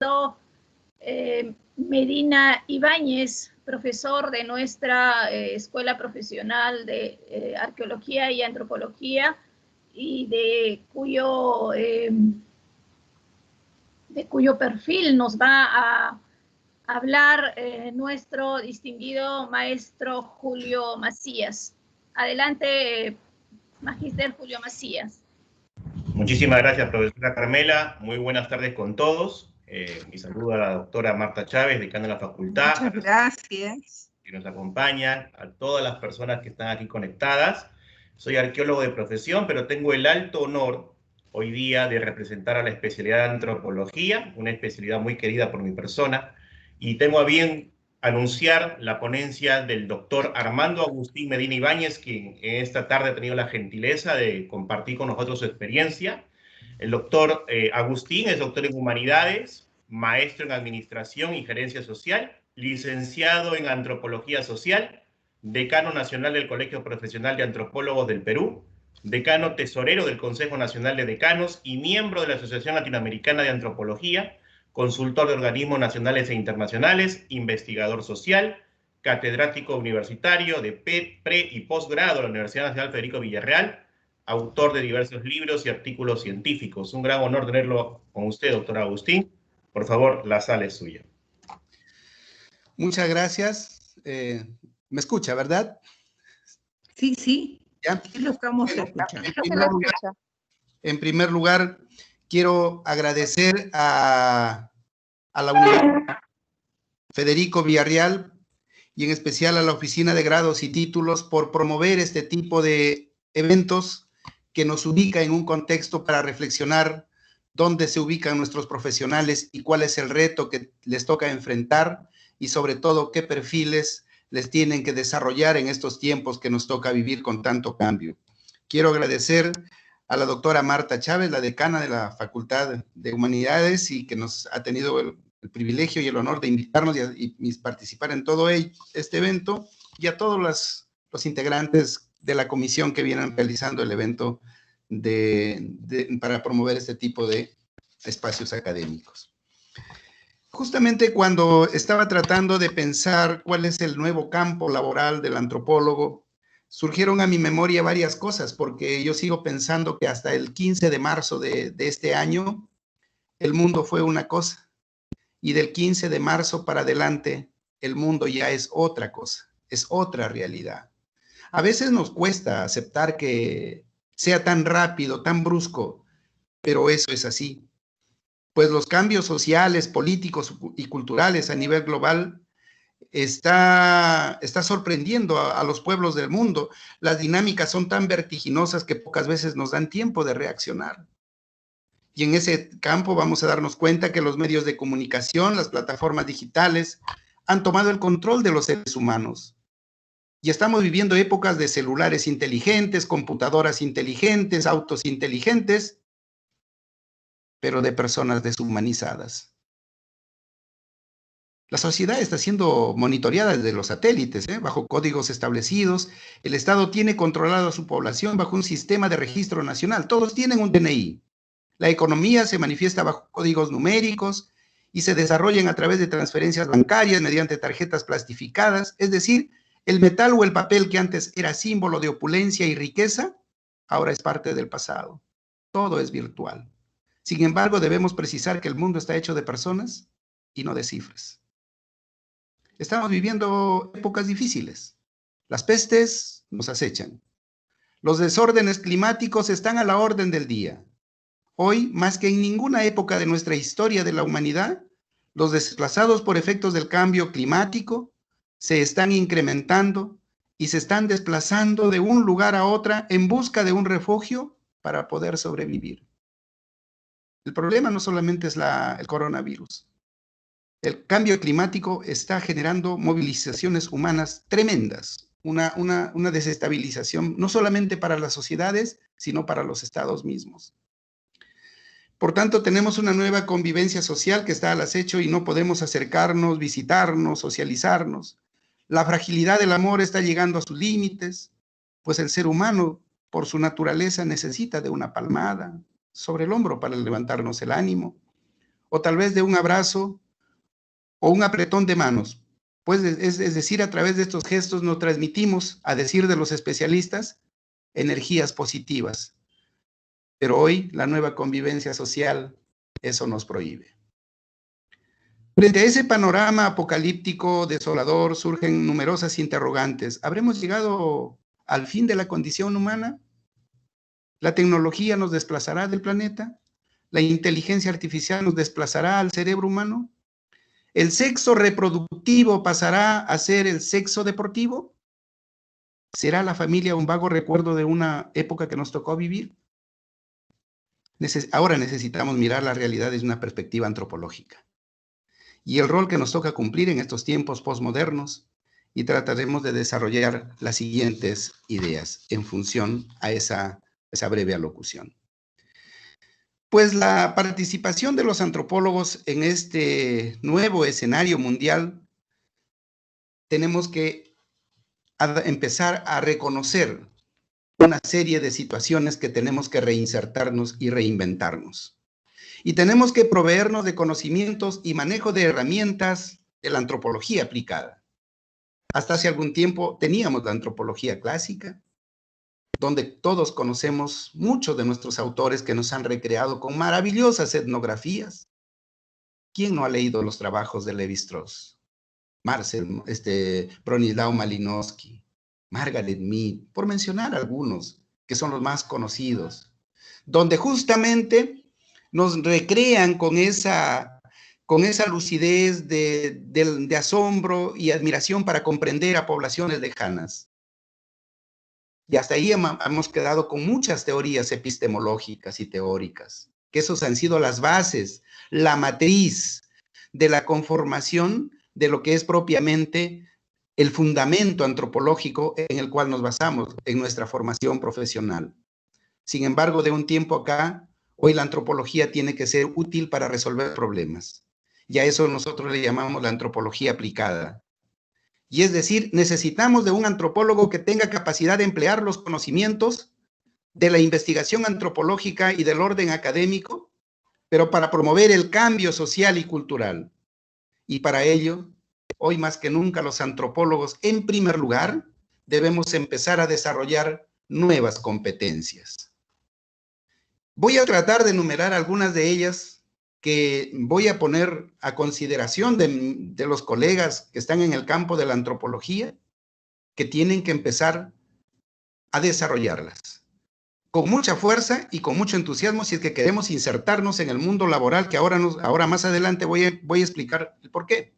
Ernesto Medina Ibáñez, profesor de nuestra Escuela Profesional de Arqueología y Antropología, y de cuyo perfil nos va a hablar nuestro distinguido maestro Julio Macías. Adelante, Magíster Julio Macías. Muchísimas gracias, profesora Carmela. Muy buenas tardes con todos. Mi saludo a la doctora Marta Chávez, decana de la facultad. Muchas gracias. Que nos acompañan, a todas las personas que están aquí conectadas. Soy arqueólogo de profesión, pero tengo el alto honor hoy día de representar a la especialidad de antropología, una especialidad muy querida por mi persona, y tengo a bien anunciar la ponencia del doctor Armando Agustín Medina Ibáñez, quien esta tarde ha tenido la gentileza de compartir con nosotros su experiencia. El doctor Agustín es doctor en Humanidades, maestro en Administración y Gerencia Social, licenciado en Antropología Social, decano nacional del Colegio Profesional de Antropólogos del Perú, decano tesorero del Consejo Nacional de Decanos y miembro de la Asociación Latinoamericana de Antropología, consultor de organismos nacionales e internacionales, investigador social, catedrático universitario de pre- y posgrado de la Universidad Nacional Federico Villarreal, autor de diversos libros y artículos científicos. Un gran honor tenerlo con usted, doctor Agustín. Por favor, la sala es suya. Muchas gracias. ¿Me escucha, verdad? Sí, sí. ¿Ya? Sí lo estamos escuchando. En primer lugar, quiero agradecer a la Universidad Federico Villarreal y en especial a la Oficina de Grados y Títulos por promover este tipo de eventos que nos ubica en un contexto para reflexionar dónde se ubican nuestros profesionales y cuál es el reto que les toca enfrentar y sobre todo qué perfiles les tienen que desarrollar en estos tiempos que nos toca vivir con tanto cambio. Quiero agradecer a la doctora Marta Chávez, la decana de la Facultad de Humanidades, y que nos ha tenido el privilegio y el honor de invitarnos y participar en todo este evento, y a todos los integrantes de la comisión que vienen realizando el evento para promover este tipo de espacios académicos. Justamente cuando estaba tratando de pensar cuál es el nuevo campo laboral del antropólogo, surgieron a mi memoria varias cosas, porque yo sigo pensando que hasta el 15 de marzo de este año, el mundo fue una cosa, y del 15 de marzo para adelante, el mundo ya es otra cosa, es otra realidad. A veces nos cuesta aceptar que sea tan rápido, tan brusco, pero eso es así. Pues los cambios sociales, políticos y culturales a nivel global está sorprendiendo a los pueblos del mundo. Las dinámicas son tan vertiginosas que pocas veces nos dan tiempo de reaccionar. Y en ese campo vamos a darnos cuenta que los medios de comunicación, las plataformas digitales, han tomado el control de los seres humanos. Y estamos viviendo épocas de celulares inteligentes, computadoras inteligentes, autos inteligentes, pero de personas deshumanizadas. La sociedad está siendo monitoreada desde los satélites, bajo códigos establecidos. El Estado tiene controlado a su población bajo un sistema de registro nacional. Todos tienen un DNI. La economía se manifiesta bajo códigos numéricos y se desarrollan a través de transferencias bancarias mediante tarjetas plastificadas. Es decir, el metal o el papel que antes era símbolo de opulencia y riqueza, ahora es parte del pasado. Todo es virtual. Sin embargo, debemos precisar que el mundo está hecho de personas y no de cifras. Estamos viviendo épocas difíciles. Las pestes nos acechan. Los desórdenes climáticos están a la orden del día. Hoy, más que en ninguna época de nuestra historia de la humanidad, los desplazados por efectos del cambio climático se están incrementando y se están desplazando de un lugar a otro en busca de un refugio para poder sobrevivir. El problema no solamente es el coronavirus. El cambio climático está generando movilizaciones humanas tremendas, una desestabilización no solamente para las sociedades, sino para los estados mismos. Por tanto, tenemos una nueva convivencia social que está al acecho y no podemos acercarnos, visitarnos, socializarnos. La fragilidad del amor está llegando a sus límites, pues el ser humano, por su naturaleza, necesita de una palmada sobre el hombro para levantarnos el ánimo, o tal vez de un abrazo o un apretón de manos. Pues es decir, a través de estos gestos nos transmitimos, a decir de los especialistas, energías positivas. Pero hoy la nueva convivencia social eso nos prohíbe. Frente a ese panorama apocalíptico, desolador, surgen numerosas interrogantes. ¿Habremos llegado al fin de la condición humana? ¿La tecnología nos desplazará del planeta? ¿La inteligencia artificial nos desplazará al cerebro humano? ¿El sexo reproductivo pasará a ser el sexo deportivo? ¿Será la familia un vago recuerdo de una época que nos tocó vivir? Ahora necesitamos mirar la realidad desde una perspectiva antropológica y el rol que nos toca cumplir en estos tiempos posmodernos, y trataremos de desarrollar las siguientes ideas en función a esa breve alocución. Pues la participación de los antropólogos en este nuevo escenario mundial, tenemos que empezar a reconocer una serie de situaciones que tenemos que reinsertarnos y reinventarnos. Y tenemos que proveernos de conocimientos y manejo de herramientas de la antropología aplicada. Hasta hace algún tiempo teníamos la antropología clásica, donde todos conocemos muchos de nuestros autores que nos han recreado con maravillosas etnografías. ¿Quién no ha leído los trabajos de Lévi-Strauss? Marcel, Bronislaw Malinowski, Margaret Mead, por mencionar algunos que son los más conocidos, donde justamente nos recrean con esa lucidez de asombro y admiración para comprender a poblaciones lejanas. Y hasta ahí hemos quedado con muchas teorías epistemológicas y teóricas, que esos han sido las bases, la matriz de la conformación de lo que es propiamente el fundamento antropológico en el cual nos basamos en nuestra formación profesional. Sin embargo, de un tiempo acá, hoy la antropología tiene que ser útil para resolver problemas. Y a eso nosotros le llamamos la antropología aplicada. Y es decir, necesitamos de un antropólogo que tenga capacidad de emplear los conocimientos de la investigación antropológica y del orden académico, pero para promover el cambio social y cultural. Y para ello, hoy más que nunca los antropólogos, en primer lugar, debemos empezar a desarrollar nuevas competencias. Voy a tratar de enumerar algunas de ellas que voy a poner a consideración de los colegas que están en el campo de la antropología, que tienen que empezar a desarrollarlas con mucha fuerza y con mucho entusiasmo si es que queremos insertarnos en el mundo laboral, que ahora más adelante voy a explicar el por qué.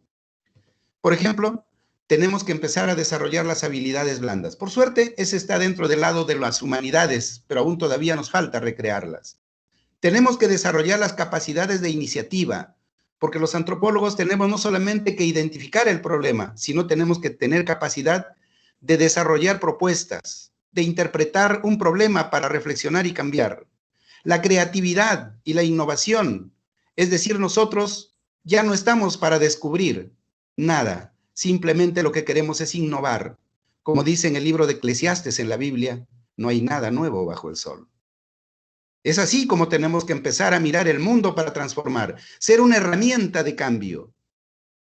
Por ejemplo, tenemos que empezar a desarrollar las habilidades blandas. Por suerte, ese está dentro del lado de las humanidades, pero aún todavía nos falta recrearlas. Tenemos que desarrollar las capacidades de iniciativa, porque los antropólogos tenemos no solamente que identificar el problema, sino tenemos que tener capacidad de desarrollar propuestas, de interpretar un problema para reflexionar y cambiar. La creatividad y la innovación, es decir, nosotros ya no estamos para descubrir nada, simplemente lo que queremos es innovar. Como dice en el libro de Eclesiastes en la Biblia, no hay nada nuevo bajo el sol. Es así como tenemos que empezar a mirar el mundo para transformar, ser una herramienta de cambio.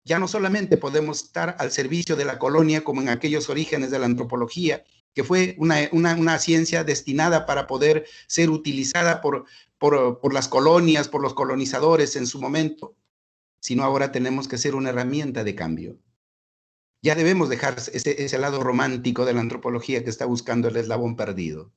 Ya no solamente podemos estar al servicio de la colonia como en aquellos orígenes de la antropología, que fue una ciencia destinada para poder ser utilizada por las colonias, por los colonizadores en su momento, sino ahora tenemos que ser una herramienta de cambio. Ya debemos dejar ese lado romántico de la antropología que está buscando el eslabón perdido.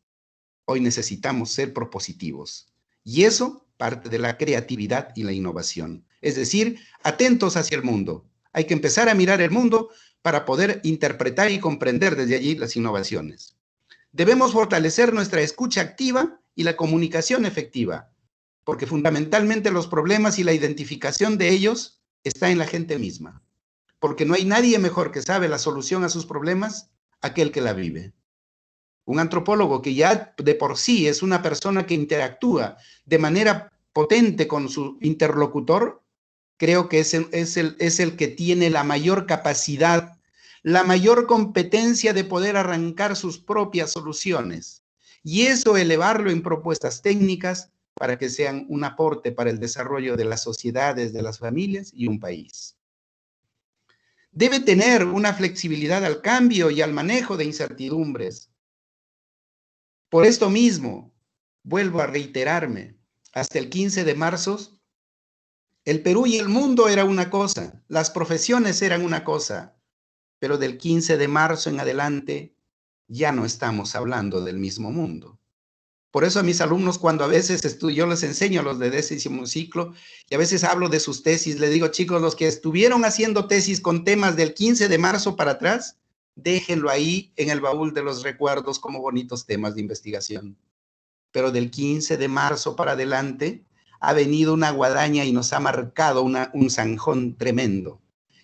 Hoy necesitamos ser propositivos. Y eso parte de la creatividad y la innovación. Es decir, atentos hacia el mundo. Hay que empezar a mirar el mundo para poder interpretar y comprender desde allí las innovaciones. Debemos fortalecer nuestra escucha activa y la comunicación efectiva, porque fundamentalmente los problemas y la identificación de ellos está en la gente misma. Porque no hay nadie mejor que sabe la solución a sus problemas, aquel que la vive. Un antropólogo que ya de por sí es una persona que interactúa de manera potente con su interlocutor, creo que es el que tiene la mayor capacidad, la mayor competencia de poder arrancar sus propias soluciones. Y eso elevarlo en propuestas técnicas para que sean un aporte para el desarrollo de las sociedades, de las familias y un país. Debe tener una flexibilidad al cambio y al manejo de incertidumbres. Por esto mismo, vuelvo a reiterarme, hasta el 15 de marzo, el Perú y el mundo era una cosa, las profesiones eran una cosa, pero del 15 de marzo en adelante ya no estamos hablando del mismo mundo. Por eso a mis alumnos, cuando a veces yo les enseño a los de 10º ciclo y a veces hablo de sus tesis, les digo, chicos, los que estuvieron haciendo tesis con temas del 15 de marzo para atrás, déjenlo ahí en el baúl de los recuerdos como bonitos temas de investigación. Pero del 15 de marzo para adelante ha venido una guadaña y nos ha marcado un zanjón tremendo.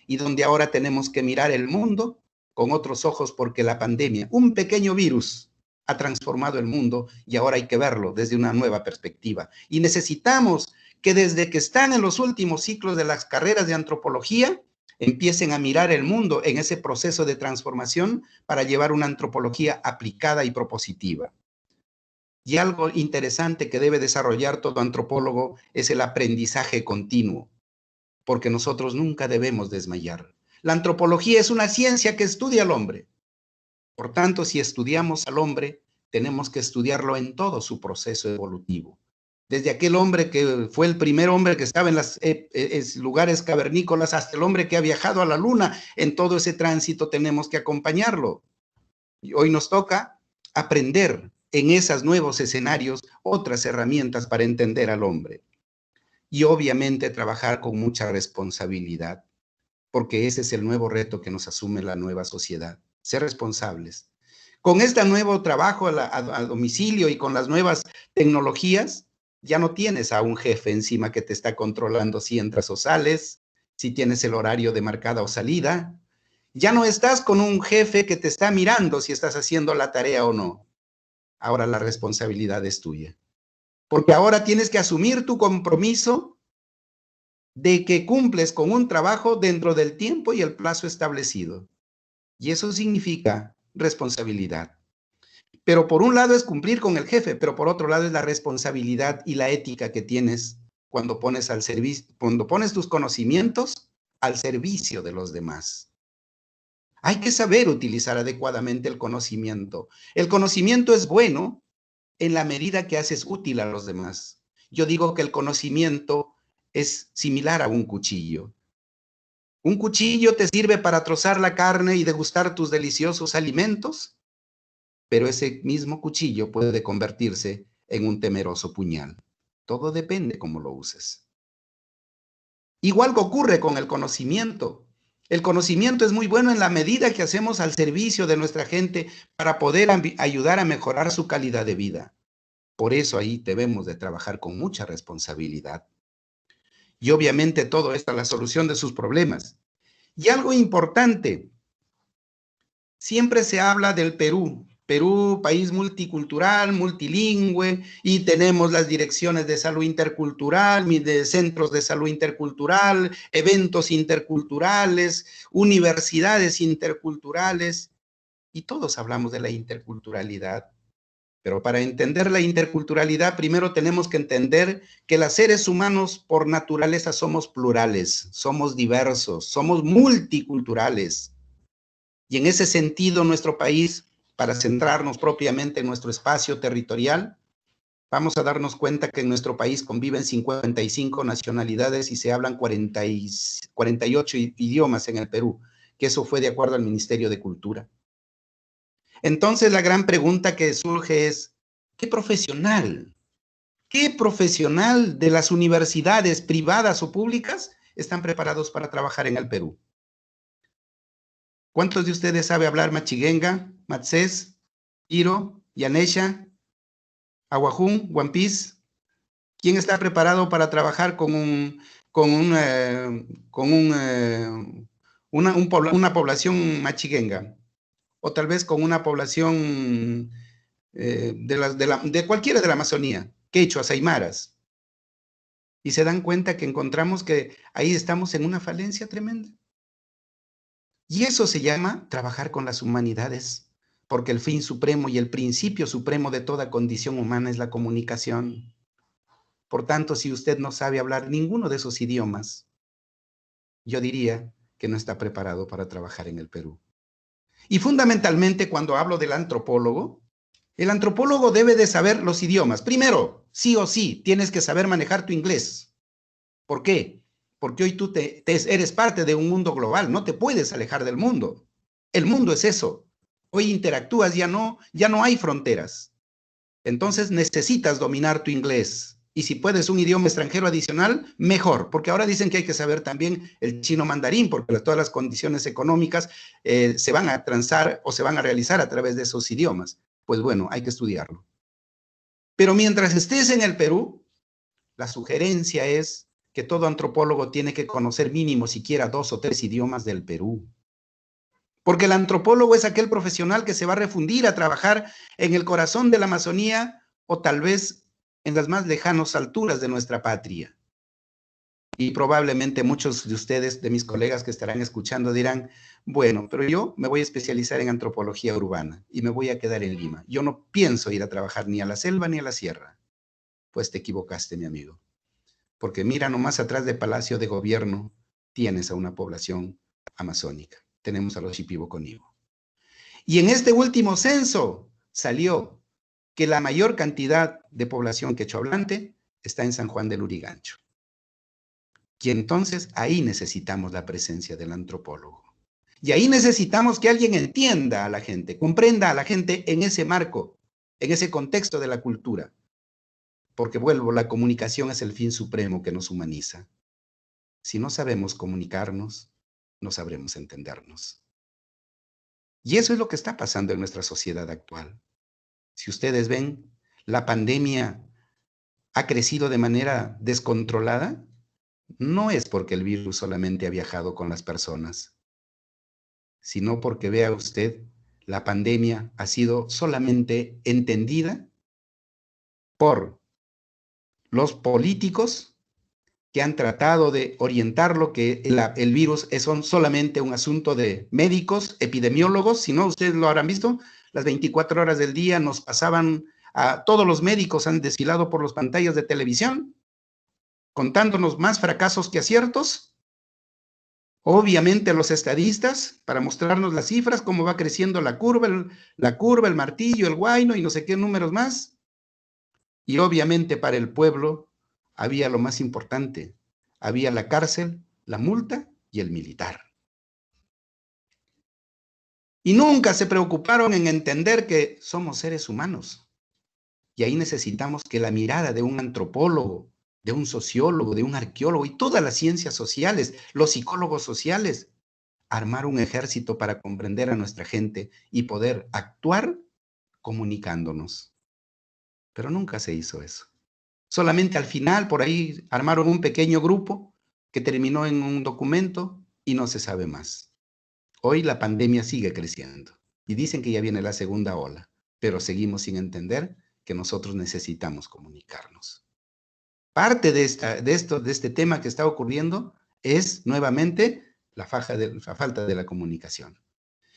Y donde ahora tenemos que mirar el mundo con otros ojos porque la pandemia, un pequeño virus, ha transformado el mundo y ahora hay que verlo desde una nueva perspectiva. Y necesitamos que desde que están en los últimos ciclos de las carreras de antropología, empiecen a mirar el mundo en ese proceso de transformación para llevar una antropología aplicada y propositiva. Y algo interesante que debe desarrollar todo antropólogo es el aprendizaje continuo, porque nosotros nunca debemos desmayar. La antropología es una ciencia que estudia al hombre. Por tanto, si estudiamos al hombre, tenemos que estudiarlo en todo su proceso evolutivo. Desde aquel hombre que fue el primer hombre que estaba en los lugares cavernícolas hasta el hombre que ha viajado a la luna, en todo ese tránsito tenemos que acompañarlo. Y hoy nos toca aprender en esos nuevos escenarios otras herramientas para entender al hombre. Y obviamente trabajar con mucha responsabilidad, porque ese es el nuevo reto que nos asume la nueva sociedad. Ser responsables. Con este nuevo trabajo a domicilio y con las nuevas tecnologías, ya no tienes a un jefe encima que te está controlando si entras o sales, si tienes el horario de marcada o salida. Ya no estás con un jefe que te está mirando si estás haciendo la tarea o no. Ahora la responsabilidad es tuya. Porque ahora tienes que asumir tu compromiso de que cumples con un trabajo dentro del tiempo y el plazo establecido. Y eso significa responsabilidad. Pero por un lado es cumplir con el jefe, pero por otro lado es la responsabilidad y la ética que tienes cuando pones tus conocimientos al servicio de los demás. Hay que saber utilizar adecuadamente el conocimiento. El conocimiento es bueno en la medida que haces útil a los demás. Yo digo que el conocimiento es similar a un cuchillo. Un cuchillo te sirve para trozar la carne y degustar tus deliciosos alimentos, pero ese mismo cuchillo puede convertirse en un temeroso puñal. Todo depende cómo lo uses. Igual que ocurre con el conocimiento. El conocimiento es muy bueno en la medida que hacemos al servicio de nuestra gente para poder ayudar a mejorar su calidad de vida. Por eso ahí debemos de trabajar con mucha responsabilidad. Y obviamente todo esto es la solución de sus problemas. Y algo importante, siempre se habla del Perú. Perú, país multicultural, multilingüe, y tenemos las direcciones de salud intercultural, de centros de salud intercultural, eventos interculturales, universidades interculturales, y todos hablamos de la interculturalidad. Pero para entender la interculturalidad, primero tenemos que entender que los seres humanos por naturaleza somos plurales, somos diversos, somos multiculturales. Y en ese sentido, nuestro país, para centrarnos propiamente en nuestro espacio territorial, vamos a darnos cuenta que en nuestro país conviven 55 nacionalidades y se hablan 48 idiomas en el Perú, que eso fue de acuerdo al Ministerio de Cultura. Entonces, la gran pregunta que surge es, ¿qué profesional de las universidades privadas o públicas están preparados para trabajar en el Perú? ¿Cuántos de ustedes saben hablar machiguenga, matsés, iro, yanesha, aguajún, guampís? ¿Quién está preparado para trabajar con una población machiguenga? O tal vez con una población de cualquiera de la Amazonía, quechuas, aymaras. Y se dan cuenta que encontramos que ahí estamos en una falencia tremenda. Y eso se llama trabajar con las humanidades, porque el fin supremo y el principio supremo de toda condición humana es la comunicación. Por tanto, si usted no sabe hablar ninguno de esos idiomas, yo diría que no está preparado para trabajar en el Perú. Y fundamentalmente, cuando hablo del antropólogo, el antropólogo debe de saber los idiomas. Primero, sí o sí, tienes que saber manejar tu inglés. ¿Por qué? Porque hoy tú eres parte de un mundo global, no te puedes alejar del mundo. El mundo es eso. Hoy interactúas, ya no hay fronteras. Entonces necesitas dominar tu inglés. Y si puedes un idioma extranjero adicional, mejor, porque ahora dicen que hay que saber también el chino mandarín, porque todas las condiciones económicas se van a transar o se van a realizar a través de esos idiomas. Pues bueno, hay que estudiarlo. Pero mientras estés en el Perú, la sugerencia es que todo antropólogo tiene que conocer mínimo siquiera 2 o 3 idiomas del Perú. Porque el antropólogo es aquel profesional que se va a refundir a trabajar en el corazón de la Amazonía o tal vez en las más lejanas alturas de nuestra patria. Y probablemente muchos de ustedes, de mis colegas que estarán escuchando, dirán, bueno, pero yo me voy a especializar en antropología urbana y me voy a quedar en Lima. Yo no pienso ir a trabajar ni a la selva ni a la sierra. Pues te equivocaste, mi amigo. Porque mira, nomás atrás del Palacio de Gobierno tienes a una población amazónica. Tenemos a los Shipibo-Conibo. Y en este último censo salió que la mayor cantidad de población quechohablante está en San Juan del Lurigancho. Y entonces ahí necesitamos la presencia del antropólogo. Y ahí necesitamos que alguien entienda a la gente, comprenda a la gente en ese marco, en ese contexto de la cultura. Porque vuelvo, la comunicación es el fin supremo que nos humaniza. Si no sabemos comunicarnos, no sabremos entendernos. Y eso es lo que está pasando en nuestra sociedad actual. Si ustedes ven, la pandemia ha crecido de manera descontrolada. No es porque el virus solamente ha viajado con las personas, sino porque, vea usted, la pandemia ha sido solamente entendida por los políticos que han tratado de orientarlo, que el virus es solamente un asunto de médicos, epidemiólogos. Si no, ustedes lo habrán visto, las 24 horas del día nos pasaban, todos los médicos han desfilado por las pantallas de televisión, contándonos más fracasos que aciertos. Obviamente los estadistas, para mostrarnos las cifras, cómo va creciendo la curva, el martillo, el guayno y no sé qué números más. Y obviamente para el pueblo había lo más importante, había la cárcel, la multa y el militar. Y nunca se preocuparon en entender que somos seres humanos. Y ahí necesitamos que la mirada de un antropólogo, de un sociólogo, de un arqueólogo y todas las ciencias sociales, los psicólogos sociales, armar un ejército para comprender a nuestra gente y poder actuar comunicándonos. Pero nunca se hizo eso. Solamente al final, por ahí, armaron un pequeño grupo que terminó en un documento y no se sabe más. Hoy la pandemia sigue creciendo y dicen que ya viene la segunda ola, pero seguimos sin entender que nosotros necesitamos comunicarnos. Parte de este tema que está ocurriendo es nuevamente la falta de la comunicación.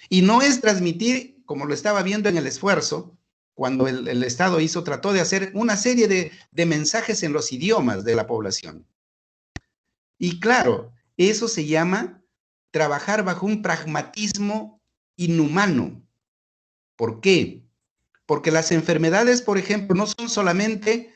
Y no es transmitir, como lo estaba viendo en el esfuerzo, cuando el Estado trató de hacer una serie de mensajes en los idiomas de la población. Y claro, eso se llama trabajar bajo un pragmatismo inhumano. ¿Por qué? Porque las enfermedades, por ejemplo, no son solamente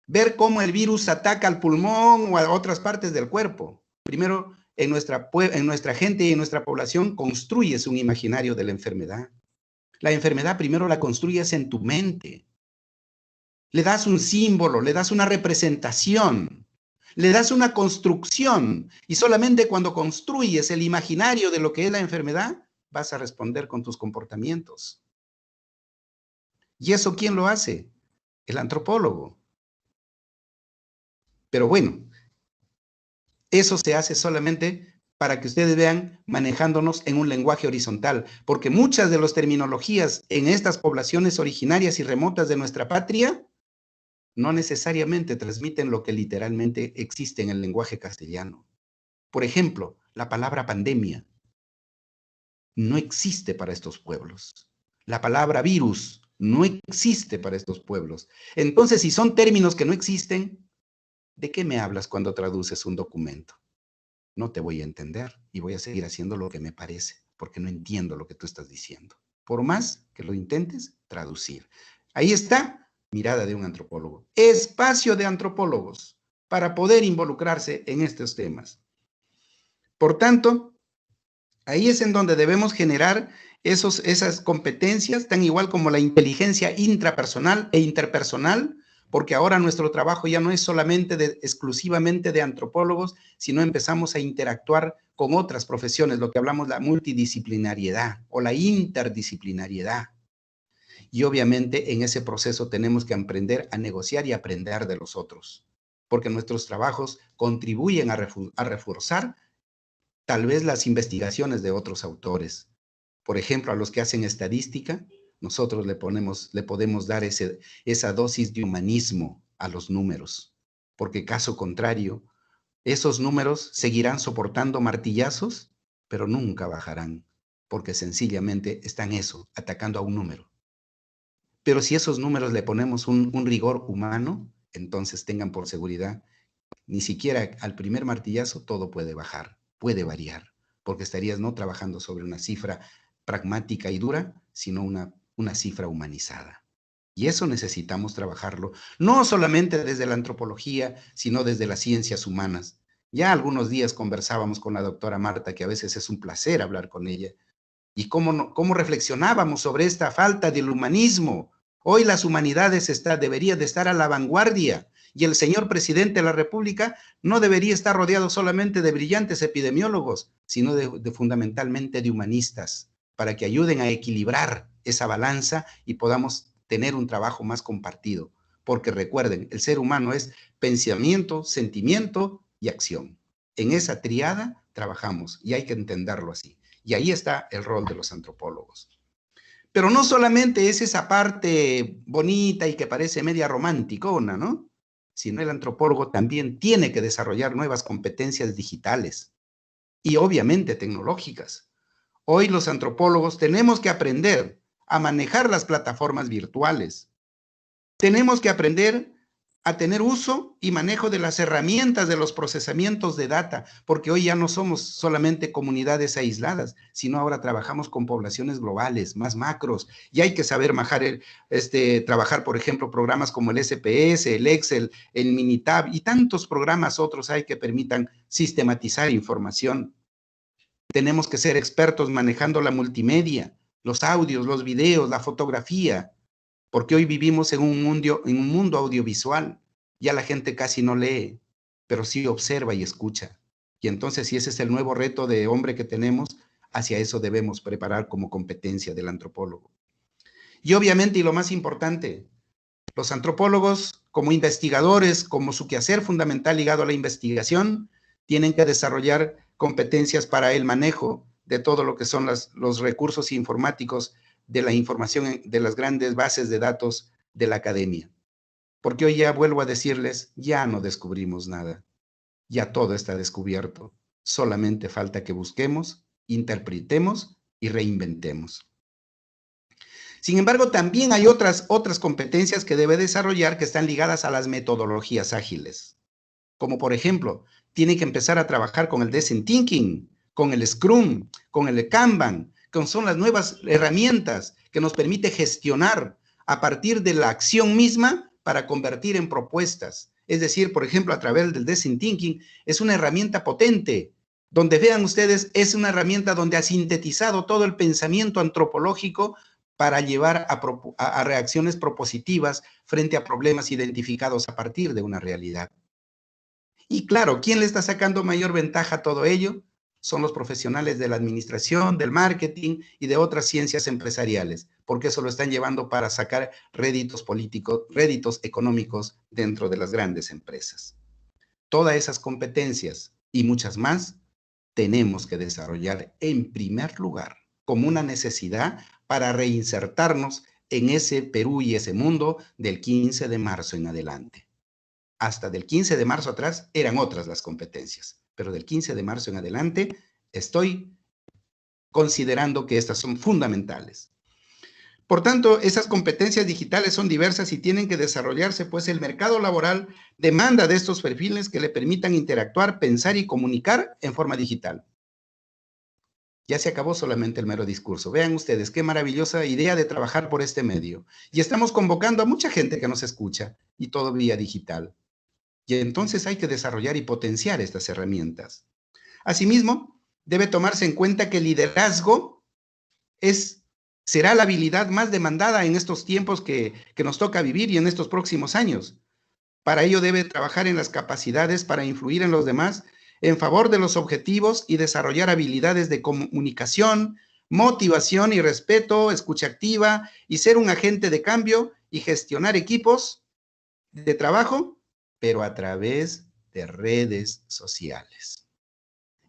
ver cómo el virus ataca al pulmón o a otras partes del cuerpo. Primero, en nuestra gente y en nuestra población construyes un imaginario de la enfermedad. La enfermedad primero la construyes en tu mente. Le das un símbolo, le das una representación, le das una construcción. Y solamente cuando construyes el imaginario de lo que es la enfermedad, vas a responder con tus comportamientos. ¿Y eso quién lo hace? El antropólogo. Pero bueno, eso se hace solamente para que ustedes vean manejándonos en un lenguaje horizontal, porque muchas de las terminologías en estas poblaciones originarias y remotas de nuestra patria no necesariamente transmiten lo que literalmente existe en el lenguaje castellano. Por ejemplo, la palabra pandemia no existe para estos pueblos. La palabra virus no existe para estos pueblos. Entonces, si son términos que no existen, ¿de qué me hablas cuando traduces un documento? No te voy a entender y voy a seguir haciendo lo que me parece, porque no entiendo lo que tú estás diciendo. Por más que lo intentes traducir. Ahí está, mirada de un antropólogo. Espacio de antropólogos para poder involucrarse en estos temas. Por tanto, ahí es en donde debemos generar esas competencias, tan igual como la inteligencia intrapersonal e interpersonal, porque ahora nuestro trabajo ya no es solamente exclusivamente de antropólogos, sino empezamos a interactuar con otras profesiones, lo que hablamos la multidisciplinariedad o la interdisciplinariedad. Y obviamente en ese proceso tenemos que aprender a negociar y aprender de los otros, porque nuestros trabajos contribuyen a reforzar tal vez las investigaciones de otros autores. Por ejemplo, a los que hacen estadística, nosotros le podemos dar esa dosis de humanismo a los números, porque caso contrario, esos números seguirán soportando martillazos, pero nunca bajarán, porque sencillamente están atacando a un número. Pero si esos números le ponemos un rigor humano, entonces tengan por seguridad, ni siquiera al primer martillazo todo puede bajar, puede variar, porque estarías no trabajando sobre una cifra pragmática y dura, sino una cifra humanizada. Y eso necesitamos trabajarlo, no solamente desde la antropología, sino desde las ciencias humanas. Ya algunos días conversábamos con la doctora Marta, que a veces es un placer hablar con ella, y cómo reflexionábamos sobre esta falta del humanismo. Hoy las humanidades deberían de estar a la vanguardia, y el señor presidente de la República no debería estar rodeado solamente de brillantes epidemiólogos, sino fundamentalmente de humanistas, para que ayuden a equilibrar esa balanza y podamos tener un trabajo más compartido. Porque recuerden, el ser humano es pensamiento, sentimiento y acción. En esa triada trabajamos y hay que entenderlo así. Y ahí está el rol de los antropólogos. Pero no solamente es esa parte bonita y que parece media romanticona, ¿no? Sino el antropólogo también tiene que desarrollar nuevas competencias digitales y obviamente tecnológicas. Hoy los antropólogos tenemos que aprender a manejar las plataformas virtuales. Tenemos que aprender a tener uso y manejo de las herramientas de los procesamientos de data, porque hoy ya no somos solamente comunidades aisladas, sino ahora trabajamos con poblaciones globales, más macros, y hay que saber trabajar, por ejemplo, programas como el SPS, el Excel, el Minitab, y tantos programas otros hay que permitan sistematizar información. Tenemos que ser expertos manejando la multimedia, los audios, los videos, la fotografía, porque hoy vivimos en un mundo audiovisual. Ya la gente casi no lee, pero sí observa y escucha. Y entonces, si ese es el nuevo reto de hombre que tenemos, hacia eso debemos preparar como competencia del antropólogo. Y obviamente, y lo más importante, los antropólogos como investigadores, como su quehacer fundamental ligado a la investigación, tienen que desarrollar competencias para el manejo de todo lo que son los recursos informáticos de la información de las grandes bases de datos de la academia. Porque hoy ya vuelvo a decirles, ya no descubrimos nada. Ya todo está descubierto. Solamente falta que busquemos, interpretemos y reinventemos. Sin embargo, también hay otras competencias que debe desarrollar que están ligadas a las metodologías ágiles. Como por ejemplo, tiene que empezar a trabajar con el Design Thinking, con el Scrum, con el Kanban, que son las nuevas herramientas que nos permite gestionar a partir de la acción misma para convertir en propuestas. Es decir, por ejemplo, a través del Design Thinking es una herramienta potente, donde vean ustedes, es una herramienta donde ha sintetizado todo el pensamiento antropológico para llevar a reacciones propositivas frente a problemas identificados a partir de una realidad. Y claro, ¿quién le está sacando mayor ventaja a todo ello? Son los profesionales de la administración, del marketing y de otras ciencias empresariales, porque eso lo están llevando para sacar réditos políticos, réditos económicos dentro de las grandes empresas. Todas esas competencias y muchas más tenemos que desarrollar en primer lugar como una necesidad para reinsertarnos en ese Perú y ese mundo del 15 de marzo en adelante. Hasta del 15 de marzo atrás eran otras las competencias, pero del 15 de marzo en adelante estoy considerando que estas son fundamentales. Por tanto, esas competencias digitales son diversas y tienen que desarrollarse, pues el mercado laboral demanda de estos perfiles que le permitan interactuar, pensar y comunicar en forma digital. Ya se acabó solamente el mero discurso. Vean ustedes qué maravillosa idea de trabajar por este medio. Y estamos convocando a mucha gente que nos escucha, y todo vía digital. Y entonces hay que desarrollar y potenciar estas herramientas. Asimismo, debe tomarse en cuenta que el liderazgo será la habilidad más demandada en estos tiempos que nos toca vivir y en estos próximos años. Para ello debe trabajar en las capacidades para influir en los demás en favor de los objetivos y desarrollar habilidades de comunicación, motivación y respeto, escucha activa y ser un agente de cambio y gestionar equipos de trabajo, pero a través de redes sociales.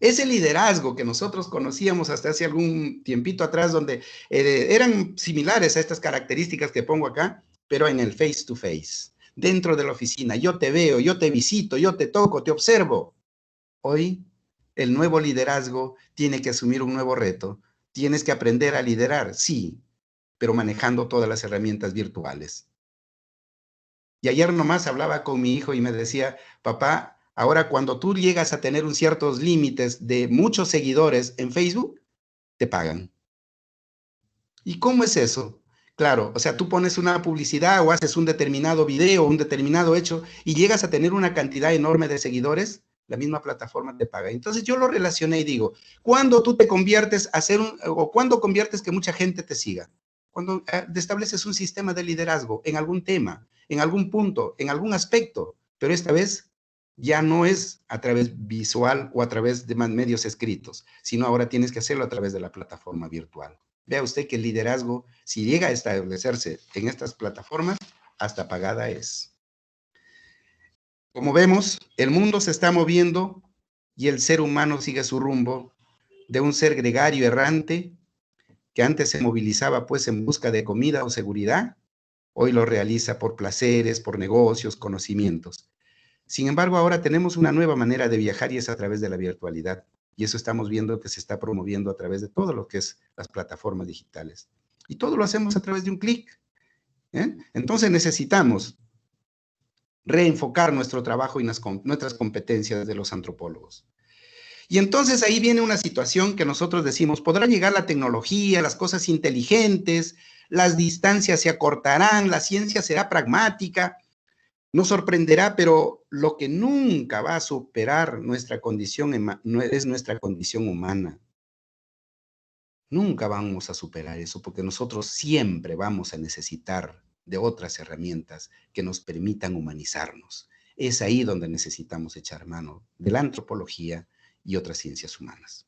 Ese liderazgo que nosotros conocíamos hasta hace algún tiempito atrás, donde eran similares a estas características que pongo acá, pero en el face to face, dentro de la oficina. Yo te veo, yo te visito, yo te toco, te observo. Hoy, el nuevo liderazgo tiene que asumir un nuevo reto. Tienes que aprender a liderar, sí, pero manejando todas las herramientas virtuales. Y ayer nomás hablaba con mi hijo y me decía, papá, ahora cuando tú llegas a tener ciertos límites de muchos seguidores en Facebook, te pagan. ¿Y cómo es eso? Claro, o sea, tú pones una publicidad o haces un determinado video, un determinado hecho, y llegas a tener una cantidad enorme de seguidores, la misma plataforma te paga. Entonces yo lo relacioné y digo, ¿cuándo tú te conviertes cuándo conviertes que mucha gente te siga? Cuando estableces un sistema de liderazgo en algún tema, en algún punto, en algún aspecto, pero esta vez ya no es a través visual o a través de medios escritos, sino ahora tienes que hacerlo a través de la plataforma virtual. Vea usted que el liderazgo, si llega a establecerse en estas plataformas, hasta pagada es. Como vemos, el mundo se está moviendo y el ser humano sigue su rumbo de un ser gregario errante que antes se movilizaba pues en busca de comida o seguridad, hoy lo realiza por placeres, por negocios, conocimientos. Sin embargo, ahora tenemos una nueva manera de viajar y es a través de la virtualidad. Y eso estamos viendo que se está promoviendo a través de todo lo que es las plataformas digitales. Y todo lo hacemos a través de un clic. Entonces necesitamos reenfocar nuestro trabajo y nuestras competencias de los antropólogos. Y entonces ahí viene una situación que nosotros decimos, podrá llegar la tecnología, las cosas inteligentes, las distancias se acortarán, la ciencia será pragmática, nos sorprenderá, pero lo que nunca va a superar nuestra condición es nuestra condición humana. Nunca vamos a superar eso porque nosotros siempre vamos a necesitar de otras herramientas que nos permitan humanizarnos. Es ahí donde necesitamos echar mano de la antropología y otras ciencias humanas.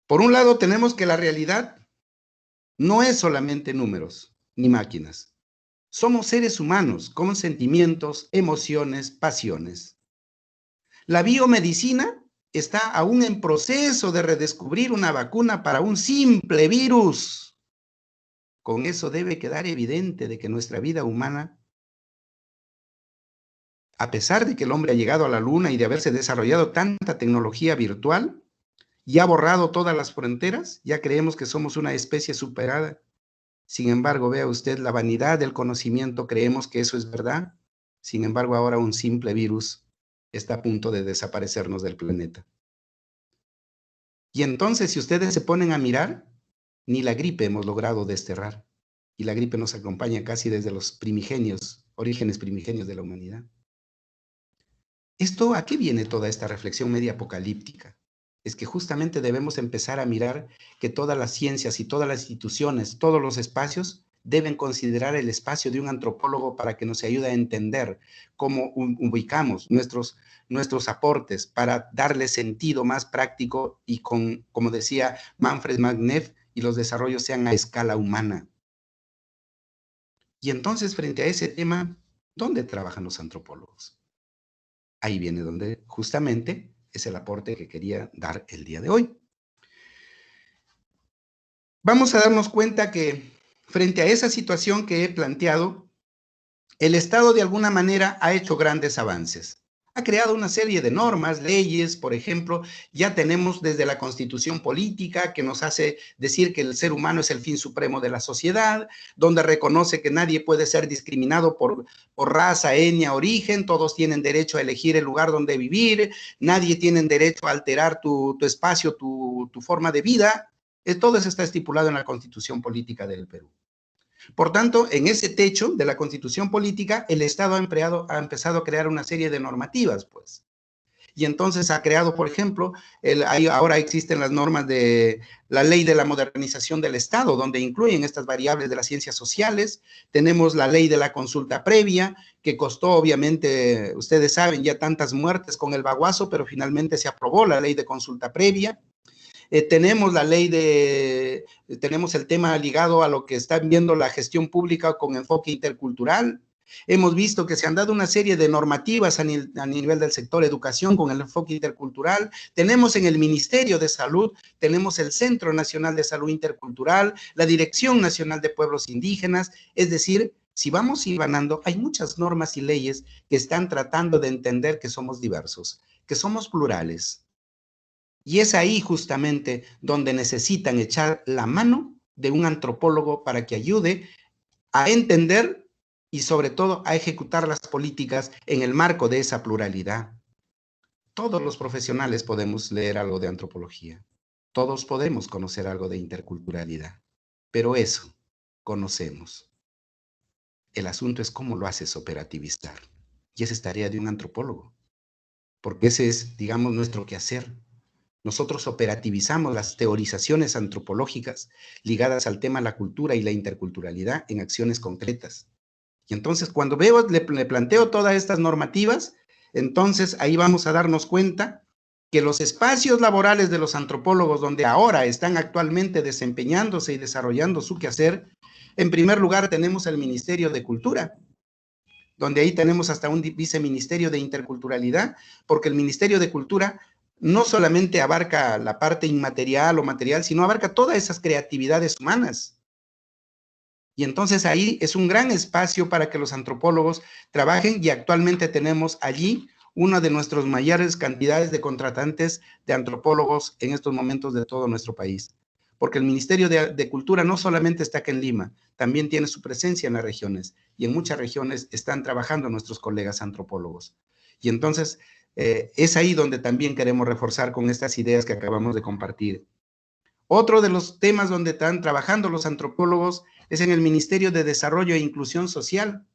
Por un lado, tenemos que la realidad no es solamente números ni máquinas. Somos seres humanos con sentimientos, emociones, pasiones. La biomedicina está aún en proceso de redescubrir una vacuna para un simple virus. Con eso debe quedar evidente de que nuestra vida humana, a pesar de que el hombre ha llegado a la luna y de haberse desarrollado tanta tecnología virtual y ha borrado todas las fronteras, ya creemos que somos una especie superada. Sin embargo, vea usted la vanidad del conocimiento, creemos que eso es verdad. Sin embargo, ahora un simple virus está a punto de desaparecernos del planeta. Y entonces, si ustedes se ponen a mirar, ni la gripe hemos logrado desterrar. Y la gripe nos acompaña casi desde los orígenes primigenios de la humanidad. ¿A qué viene toda esta reflexión media apocalíptica? Es que justamente debemos empezar a mirar que todas las ciencias y todas las instituciones, todos los espacios, deben considerar el espacio de un antropólogo para que nos ayude a entender cómo ubicamos nuestros aportes para darle sentido más práctico y como decía Manfred Magnev, y los desarrollos sean a escala humana. Y entonces, frente a ese tema, ¿dónde trabajan los antropólogos? Ahí viene donde justamente es el aporte que quería dar el día de hoy. Vamos a darnos cuenta que frente a esa situación que he planteado, el Estado de alguna manera ha hecho grandes avances. ha creado una serie de normas, leyes, por ejemplo, ya tenemos desde la Constitución política que nos hace decir que el ser humano es el fin supremo de la sociedad, donde reconoce que nadie puede ser discriminado por raza, etnia, origen, todos tienen derecho a elegir el lugar donde vivir, nadie tiene derecho a alterar tu espacio, tu forma de vida. Todo eso está estipulado en la Constitución política del Perú. Por tanto, en ese techo de la Constitución política, el Estado ha empezado a crear una serie de normativas, pues. Y entonces ha creado, por ejemplo, ahora existen las normas de la Ley de la Modernización del Estado, donde incluyen estas variables de las ciencias sociales. Tenemos la Ley de la Consulta Previa, que costó, obviamente, ustedes saben, ya tantas muertes con el baguazo, pero finalmente se aprobó la Ley de Consulta Previa. Tenemos tenemos el tema ligado a lo que está viendo la gestión pública con enfoque intercultural. Hemos visto que se han dado una serie de normativas a nivel del sector educación con el enfoque intercultural. Tenemos en el Ministerio de Salud, tenemos el Centro Nacional de Salud Intercultural, la Dirección Nacional de Pueblos Indígenas. Es decir, si vamos hilvanando, hay muchas normas y leyes que están tratando de entender que somos diversos, que somos plurales. Y es ahí justamente donde necesitan echar la mano de un antropólogo para que ayude a entender y sobre todo a ejecutar las políticas en el marco de esa pluralidad. Todos los profesionales podemos leer algo de antropología, todos podemos conocer algo de interculturalidad, pero eso conocemos. El asunto es cómo lo haces operativizar, y esa es tarea de un antropólogo, porque ese es, digamos, nuestro quehacer. Nosotros operativizamos las teorizaciones antropológicas ligadas al tema de la cultura y la interculturalidad en acciones concretas. Y entonces cuando le planteo todas estas normativas, entonces ahí vamos a darnos cuenta que los espacios laborales de los antropólogos donde ahora están actualmente desempeñándose y desarrollando su quehacer, en primer lugar tenemos el Ministerio de Cultura, donde ahí tenemos hasta un viceministerio de interculturalidad, porque el Ministerio de Cultura no solamente abarca la parte inmaterial o material, sino abarca todas esas creatividades humanas. Y entonces ahí es un gran espacio para que los antropólogos trabajen y actualmente tenemos allí una de nuestras mayores cantidades de contratantes de antropólogos en estos momentos de todo nuestro país. Porque el Ministerio de Cultura no solamente está aquí en Lima, también tiene su presencia en las regiones y en muchas regiones están trabajando nuestros colegas antropólogos. Y entonces es ahí donde también queremos reforzar con estas ideas que acabamos de compartir. Otro de los temas donde están trabajando los antropólogos es en el Ministerio de Desarrollo e Inclusión Social,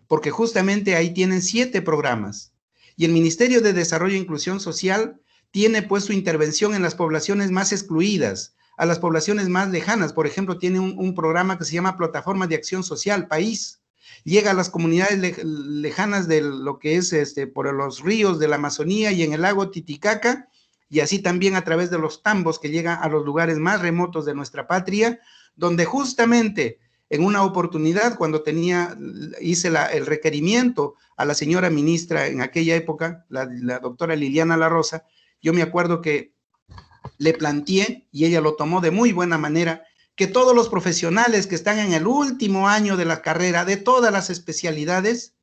porque justamente ahí tienen 7 programas. Y el Ministerio de Desarrollo e Inclusión Social tiene pues su intervención en las poblaciones más excluidas, a las poblaciones más lejanas. Por ejemplo, tiene un programa que se llama Plataforma de Acción Social País. Llega a las comunidades lejanas de lo que es por los ríos de la Amazonía y en el lago Titicaca, y así también a través de los tambos que llegan a los lugares más remotos de nuestra patria, donde justamente en una oportunidad, cuando hice el requerimiento a la señora ministra en aquella época, la doctora Liliana La Rosa, yo me acuerdo que le planteé, y ella lo tomó de muy buena manera, que todos los profesionales que están en el último año de la carrera, de todas las especialidades,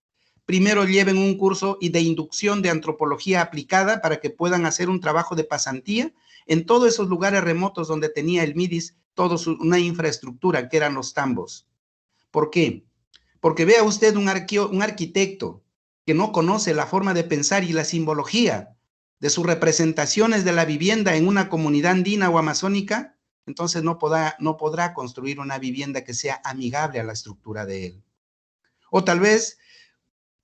primero lleven un curso de inducción de antropología aplicada para que puedan hacer un trabajo de pasantía en todos esos lugares remotos donde tenía el MIDIS una infraestructura que eran los tambos. ¿Por qué? Porque vea usted un arquitecto que no conoce la forma de pensar y la simbología de sus representaciones de la vivienda en una comunidad andina o amazónica, entonces no podrá construir una vivienda que sea amigable a la estructura de él. O tal vez,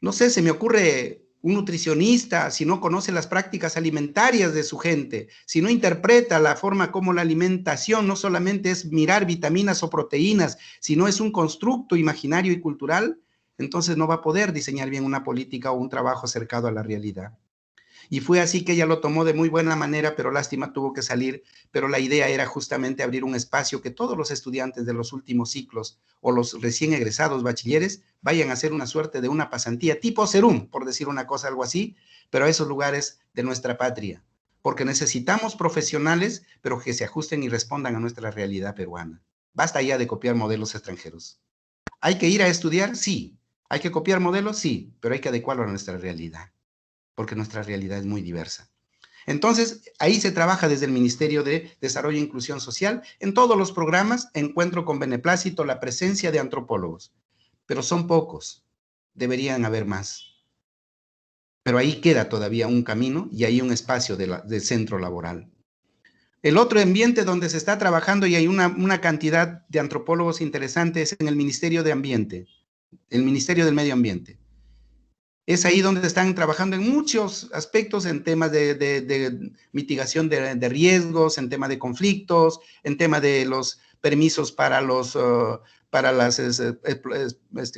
no sé, se me ocurre un nutricionista, si no conoce las prácticas alimentarias de su gente, si no interpreta la forma como la alimentación no solamente es mirar vitaminas o proteínas, sino es un constructo imaginario y cultural, entonces no va a poder diseñar bien una política o un trabajo acercado a la realidad. Y fue así que ella lo tomó de muy buena manera, pero lástima tuvo que salir, pero la idea era justamente abrir un espacio que todos los estudiantes de los últimos ciclos o los recién egresados bachilleres vayan a hacer una suerte de una pasantía tipo Serum, por decir una cosa, algo así, pero a esos lugares de nuestra patria, porque necesitamos profesionales, pero que se ajusten y respondan a nuestra realidad peruana. Basta ya de copiar modelos extranjeros. ¿Hay que ir a estudiar? Sí. ¿Hay que copiar modelos? Sí, pero hay que adecuarlo a nuestra realidad. porque nuestra realidad es muy diversa. Entonces, ahí se trabaja desde el Ministerio de Desarrollo e Inclusión Social. En todos los programas encuentro con beneplácito la presencia de antropólogos, pero son pocos, deberían haber más. Pero ahí queda todavía un camino y hay un espacio de centro laboral. El otro ambiente donde se está trabajando y hay una cantidad de antropólogos interesantes es en el Ministerio de Ambiente, el Ministerio del Medio Ambiente. Es ahí donde están trabajando en muchos aspectos, en temas de mitigación de riesgos, en temas de conflictos, en temas de los permisos para las,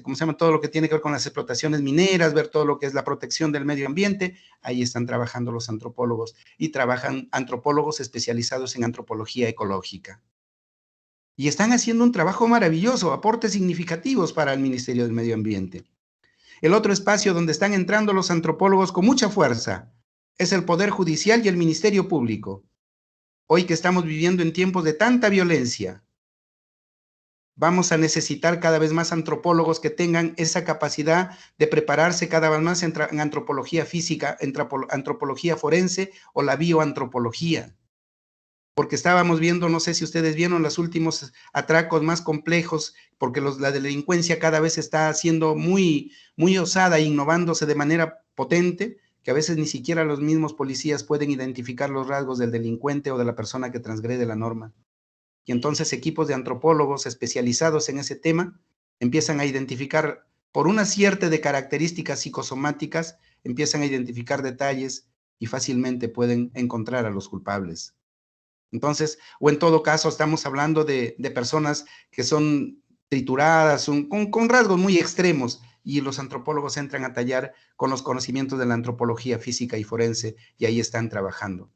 ¿cómo se llama? Todo lo que tiene que ver con las explotaciones mineras, ver todo lo que es la protección del medio ambiente. Ahí están trabajando los antropólogos y trabajan antropólogos especializados en antropología ecológica. Y están haciendo un trabajo maravilloso, aportes significativos para el Ministerio del Medio Ambiente. El otro espacio donde están entrando los antropólogos con mucha fuerza es el Poder Judicial y el Ministerio Público. Hoy que estamos viviendo en tiempos de tanta violencia, vamos a necesitar cada vez más antropólogos que tengan esa capacidad de prepararse cada vez más en antropología física, en antropología forense o la bioantropología. Porque estábamos viendo, no sé si ustedes vieron los últimos atracos más complejos, porque la delincuencia cada vez está siendo muy osada e innovándose de manera potente, que a veces ni siquiera los mismos policías pueden identificar los rasgos del delincuente o de la persona que transgrede la norma. Y entonces equipos de antropólogos especializados en ese tema empiezan a identificar, por una cierta de características psicosomáticas, empiezan a identificar detalles y fácilmente pueden encontrar a los culpables. Entonces, o en todo caso, estamos hablando de personas que son trituradas, con rasgos muy extremos, y los antropólogos entran a tallar con los conocimientos de la antropología física y forense, y ahí están trabajando.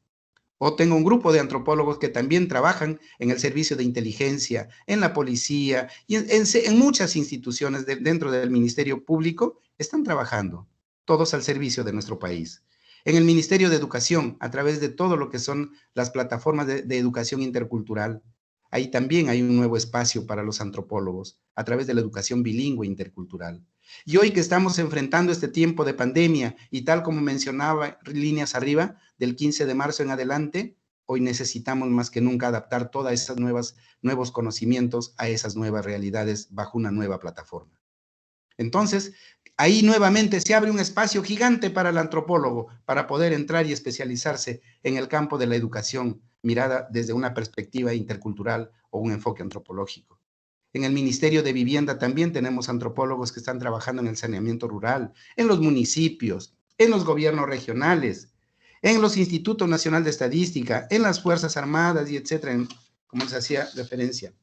O tengo un grupo de antropólogos que también trabajan en el servicio de inteligencia, en la policía, y en muchas instituciones dentro del Ministerio Público, están trabajando, todos al servicio de nuestro país. En el Ministerio de Educación, a través de todo lo que son las plataformas de educación intercultural, ahí también hay un nuevo espacio para los antropólogos, a través de la educación bilingüe intercultural. Y hoy que estamos enfrentando este tiempo de pandemia, y tal como mencionaba líneas arriba, del 15 de marzo en adelante, hoy necesitamos más que nunca adaptar todas esas nuevos conocimientos a esas nuevas realidades bajo una nueva plataforma. Entonces, ahí nuevamente se abre un espacio gigante para el antropólogo, para poder entrar y especializarse en el campo de la educación, mirada desde una perspectiva intercultural o un enfoque antropológico. En el Ministerio de Vivienda también tenemos antropólogos que están trabajando en el saneamiento rural, en los municipios, en los gobiernos regionales, en los Institutos Nacional de Estadística, en las Fuerzas Armadas y etcétera, como les hacía referencia.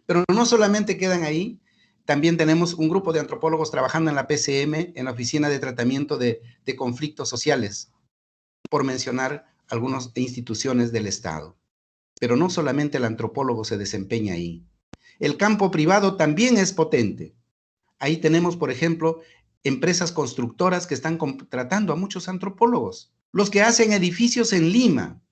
Pero no solamente quedan ahí, también tenemos un grupo de antropólogos trabajando en la PCM, en la Oficina de Tratamiento de Conflictos Sociales, por mencionar algunas instituciones del Estado. Pero no solamente el antropólogo se desempeña ahí. El campo privado también es potente. Ahí tenemos, por ejemplo, empresas constructoras que están contratando a muchos antropólogos, los que hacen edificios en Lima,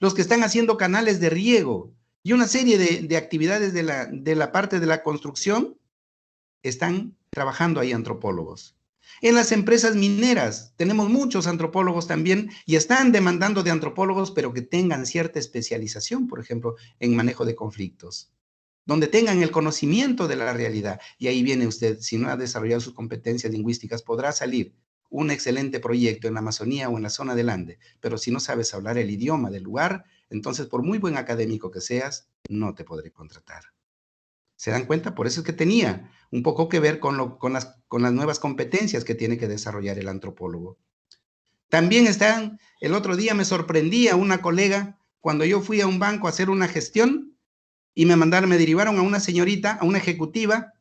los que están haciendo canales de riego y una serie de actividades de la parte de la construcción. Están trabajando ahí antropólogos. En las empresas mineras tenemos muchos antropólogos también y están demandando de antropólogos, pero que tengan cierta especialización, por ejemplo, en manejo de conflictos, donde tengan el conocimiento de la realidad. Y ahí viene usted, si no ha desarrollado sus competencias lingüísticas, podrá salir un excelente proyecto en la Amazonía o en la zona del Ande, pero si no sabes hablar el idioma del lugar, entonces por muy buen académico que seas, no te podré contratar. ¿Se dan cuenta? Por eso es que tenía un poco que ver con las nuevas competencias que tiene que desarrollar el antropólogo. También el otro día me sorprendía una colega cuando yo fui a un banco a hacer una gestión y me derivaron a una señorita, a una ejecutiva,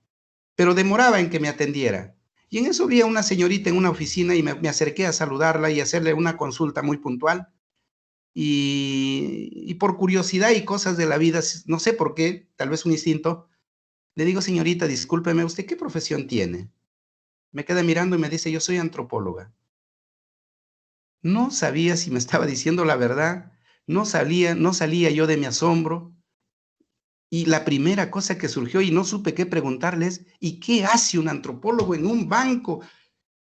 pero demoraba en que me atendiera. Y en eso vi a una señorita en una oficina y me acerqué a saludarla y hacerle una consulta muy puntual. Y por curiosidad y cosas de la vida, no sé por qué, tal vez un instinto, le digo, señorita, discúlpeme, ¿usted qué profesión tiene? Me queda mirando y me dice, yo soy antropóloga. No sabía si me estaba diciendo la verdad, no salía yo de mi asombro. Y la primera cosa que surgió, y no supe qué preguntarles, ¿y qué hace un antropólogo en un banco?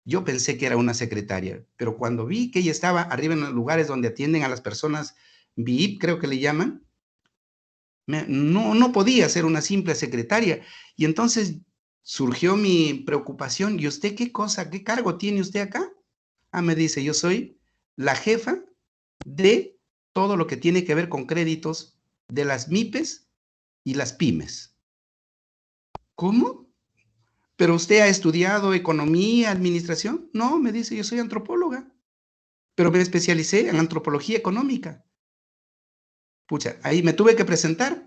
Yo pensé que era una secretaria, pero cuando vi que ella estaba arriba en los lugares donde atienden a las personas VIP, creo que le llaman, no podía ser una simple secretaria. Y entonces surgió mi preocupación. ¿Y usted qué cosa, qué cargo tiene usted acá? Ah, me dice, yo soy la jefa de todo lo que tiene que ver con créditos de las MIPES y las pymes. ¿Cómo? ¿Pero usted ha estudiado economía, administración? No, me dice, yo soy antropóloga, pero me especialicé en antropología económica. Pucha, ahí me tuve que presentar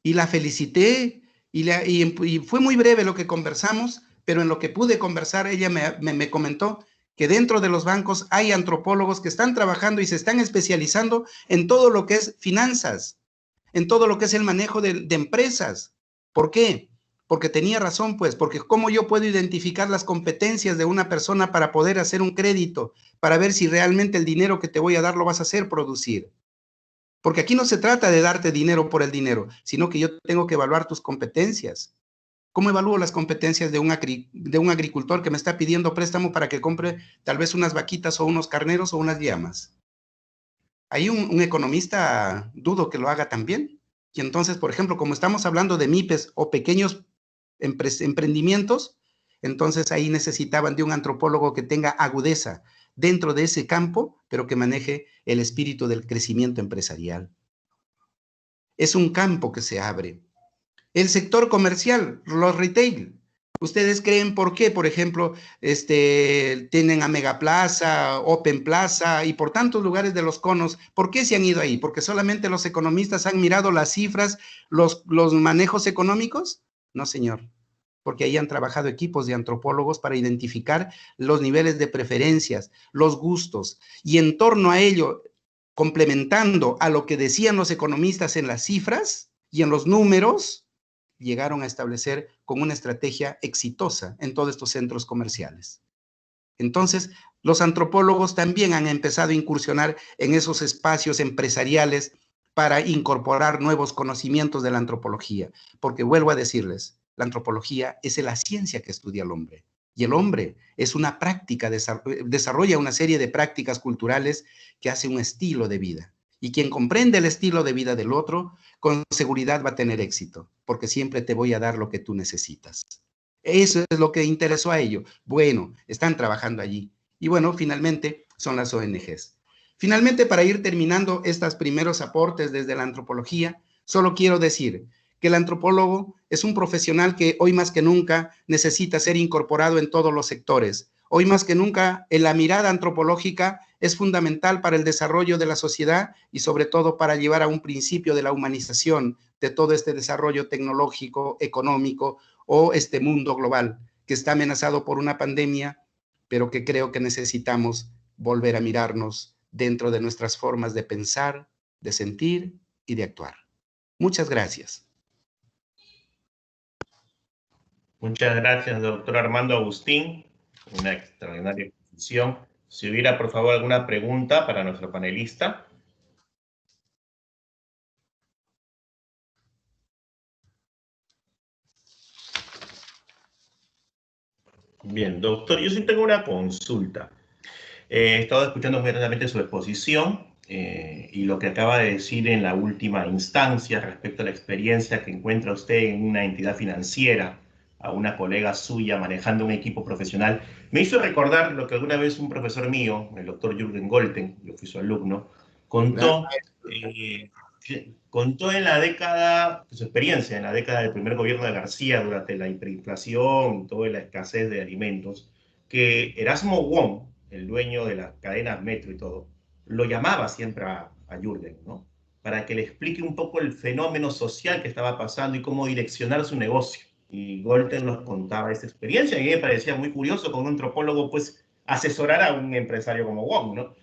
y la felicité y fue muy breve lo que conversamos, pero en lo que pude conversar, ella me comentó que dentro de los bancos hay antropólogos que están trabajando y se están especializando en todo lo que es finanzas, en todo lo que es el manejo de empresas. ¿Por qué? Porque tenía razón, pues, porque cómo yo puedo identificar las competencias de una persona para poder hacer un crédito, para ver si realmente el dinero que te voy a dar lo vas a hacer producir. Porque aquí no se trata de darte dinero por el dinero, sino que yo tengo que evaluar tus competencias. ¿Cómo evalúo las competencias de un agricultor que me está pidiendo préstamo para que compre tal vez unas vaquitas o unos carneros o unas llamas? Hay un economista, dudo que lo haga también. Y entonces, por ejemplo, como estamos hablando de MIPES o pequeños emprendimientos, entonces ahí necesitaban de un antropólogo que tenga agudeza dentro de ese campo, pero que maneje el espíritu del crecimiento empresarial. Es un campo que se abre. El sector comercial, los retail. ¿Ustedes creen por qué, por ejemplo, tienen a Megaplaza, Open Plaza y por tantos lugares de los conos? ¿Por qué se han ido ahí? ¿Porque solamente los economistas han mirado las cifras, los manejos económicos? No, señor, porque ahí han trabajado equipos de antropólogos para identificar los niveles de preferencias, los gustos, y en torno a ello, complementando a lo que decían los economistas en las cifras y en los números, llegaron a establecer con una estrategia exitosa en todos estos centros comerciales. Entonces, los antropólogos también han empezado a incursionar en esos espacios empresariales para incorporar nuevos conocimientos de la antropología, porque vuelvo a decirles, la antropología es la ciencia que estudia al hombre, y el hombre es una práctica, desarrolla una serie de prácticas culturales que hace un estilo de vida. Y quien comprende el estilo de vida del otro, con seguridad va a tener éxito, porque siempre te voy a dar lo que tú necesitas. Eso es lo que interesó a ellos. Bueno, están trabajando allí. Y bueno, finalmente son las ONGs. Finalmente, para ir terminando estos primeros aportes desde la antropología, solo quiero decir que el antropólogo es un profesional que hoy más que nunca necesita ser incorporado en todos los sectores. Hoy más que nunca, la mirada antropológica es fundamental para el desarrollo de la sociedad y sobre todo para llevar a un principio de la humanización de todo este desarrollo tecnológico, económico o este mundo global que está amenazado por una pandemia, pero que creo que necesitamos volver a mirarnos dentro de nuestras formas de pensar, de sentir y de actuar. Muchas gracias. Muchas gracias, doctor Armando Agustín. Una extraordinaria exposición. Si hubiera, por favor, alguna pregunta para nuestro panelista. Bien, doctor, yo sí tengo una consulta. He estado escuchando muy atentamente su exposición y lo que acaba de decir en la última instancia respecto a la experiencia que encuentra usted en una entidad financiera, a una colega suya manejando un equipo profesional, me hizo recordar lo que alguna vez un profesor mío, el doctor Jürgen Golten, yo fui su alumno, contó en la década, su experiencia en la década del primer gobierno de García durante la hiperinflación y toda la escasez de alimentos, que Erasmo Wong, el dueño de las cadenas Metro y todo, lo llamaba siempre a Jürgen, ¿no? Para que le explique un poco el fenómeno social que estaba pasando y cómo direccionar su negocio. Y Golten nos contaba esa experiencia y a mí me parecía muy curioso con un antropólogo, pues, asesorar a un empresario como Wong, ¿no?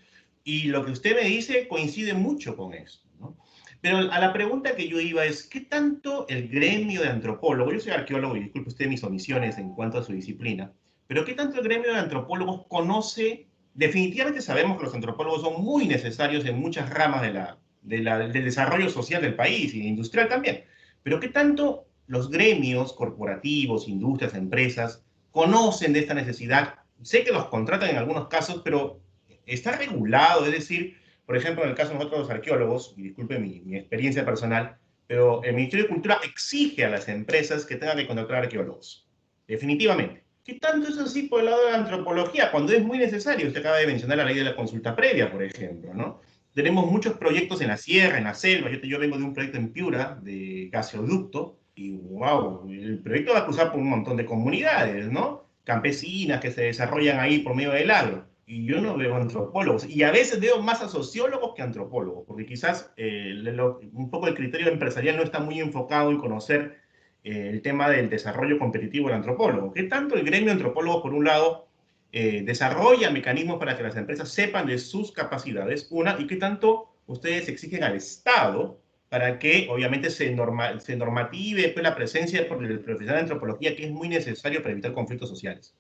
Y lo que usted me dice coincide mucho con eso, ¿no? Pero a la pregunta que yo iba es, ¿qué tanto el gremio de antropólogos, yo soy arqueólogo y disculpe usted mis omisiones en cuanto a su disciplina, pero qué tanto el gremio de antropólogos conoce? Definitivamente sabemos que los antropólogos son muy necesarios en muchas ramas del desarrollo social del país y industrial también, pero qué tanto los gremios corporativos, industrias, empresas, conocen de esta necesidad sé que los contratan en algunos casos, pero está regulado, es decir, por ejemplo, en el caso de nosotros los arqueólogos, y disculpe mi experiencia personal, pero el Ministerio de Cultura exige a las empresas que tengan que contratar arqueólogos, definitivamente. ¿Qué tanto es así por el lado de la antropología? Cuando es muy necesario. Usted acaba de mencionar la ley de la consulta previa, por ejemplo, ¿no? Tenemos muchos proyectos en la sierra, en la selva. Yo vengo de un proyecto en Piura, de gasoducto, y wow, el proyecto va a cruzar por un montón de comunidades, ¿no? Campesinas que se desarrollan ahí por medio del agro. Y yo no veo antropólogos. Y a veces veo más a sociólogos que antropólogos, porque quizás un poco el criterio empresarial no está muy enfocado en conocer el tema del desarrollo competitivo del antropólogo. ¿Qué tanto el gremio antropólogo, por un lado, desarrolla mecanismos para que las empresas sepan de sus capacidades, una, y qué tanto ustedes exigen al Estado para que, obviamente, se normative pues, la presencia del profesional de antropología, que es muy necesario para evitar conflictos sociales?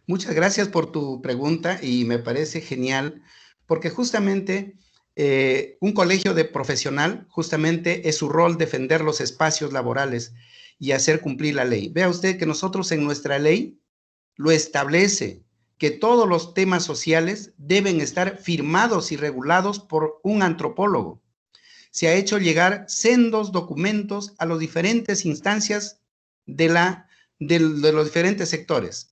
Muchas gracias por tu pregunta y me parece genial, porque justamente un colegio de profesional, justamente es su rol defender los espacios laborales y hacer cumplir la ley. Vea usted que nosotros en nuestra ley lo establece, que todos los temas sociales deben estar firmados y regulados por un antropólogo. Se ha hecho llegar sendos documentos a las diferentes instancias de los diferentes sectores.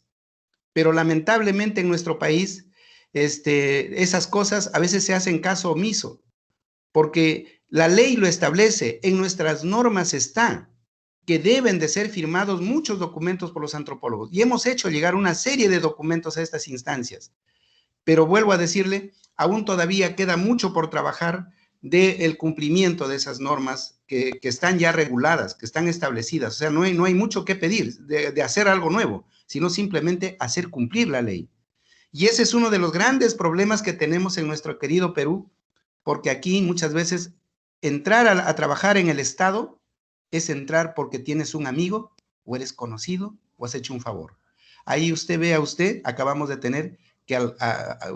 Pero lamentablemente en nuestro país esas cosas a veces se hacen caso omiso, porque la ley lo establece, en nuestras normas está que deben de ser firmados muchos documentos por los antropólogos, y hemos hecho llegar una serie de documentos a estas instancias, pero vuelvo a decirle, aún todavía queda mucho por trabajar del cumplimiento de esas normas que están ya reguladas, que están establecidas. O sea, no hay mucho que pedir de hacer algo nuevo, sino simplemente hacer cumplir la ley. Y ese es uno de los grandes problemas que tenemos en nuestro querido Perú, porque aquí muchas veces entrar a trabajar en el Estado es entrar porque tienes un amigo, o eres conocido, o has hecho un favor. Ahí acabamos de tener que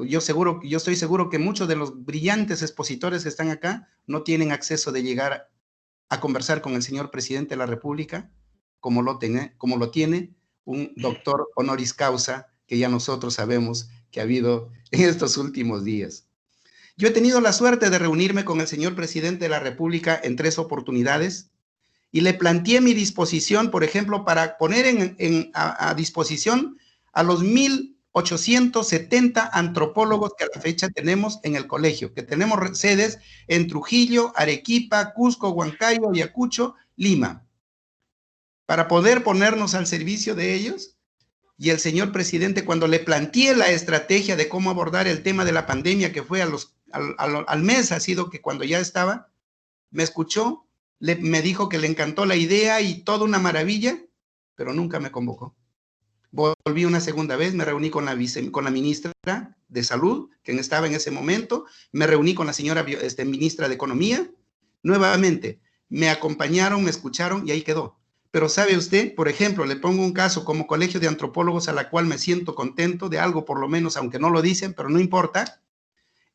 yo estoy seguro que muchos de los brillantes expositores que están acá no tienen acceso de llegar a conversar con el señor presidente de la República, como lo tiene un doctor honoris causa que ya nosotros sabemos que ha habido en estos últimos días. Yo he tenido la suerte de reunirme con el señor presidente de la República en 3 oportunidades y le planteé mi disposición, por ejemplo, para poner a disposición a los 1.870 antropólogos que a la fecha tenemos en el colegio, que tenemos sedes en Trujillo, Arequipa, Cusco, Huancayo, Ayacucho, Lima, para poder ponernos al servicio de ellos. Y el señor presidente, cuando le planteé la estrategia de cómo abordar el tema de la pandemia, que fue al mes, ha sido que cuando ya estaba, me escuchó, me dijo que le encantó la idea y toda una maravilla, pero nunca me convocó. Volví una segunda vez, me reuní con la ministra de Salud, que estaba en ese momento, me reuní con la señora ministra de Economía, nuevamente, me acompañaron, me escucharon y ahí quedó. Pero sabe usted, por ejemplo, le pongo un caso como Colegio de Antropólogos a la cual me siento contento de algo por lo menos, aunque no lo dicen, pero no importa.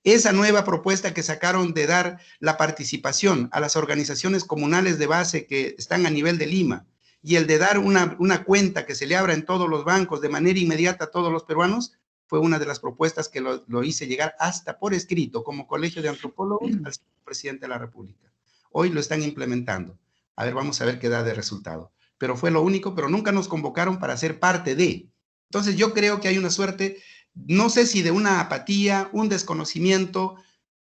Esa nueva propuesta que sacaron de dar la participación a las organizaciones comunales de base que están a nivel de Lima y el de dar una cuenta que se le abra en todos los bancos de manera inmediata a todos los peruanos, fue una de las propuestas que lo hice llegar hasta por escrito como Colegio de Antropólogos al presidente de la República. Hoy lo están implementando. A ver, vamos a ver qué da de resultado. Pero fue lo único, pero nunca nos convocaron para ser parte de. Entonces yo creo que hay una suerte, no sé si de una apatía, un desconocimiento,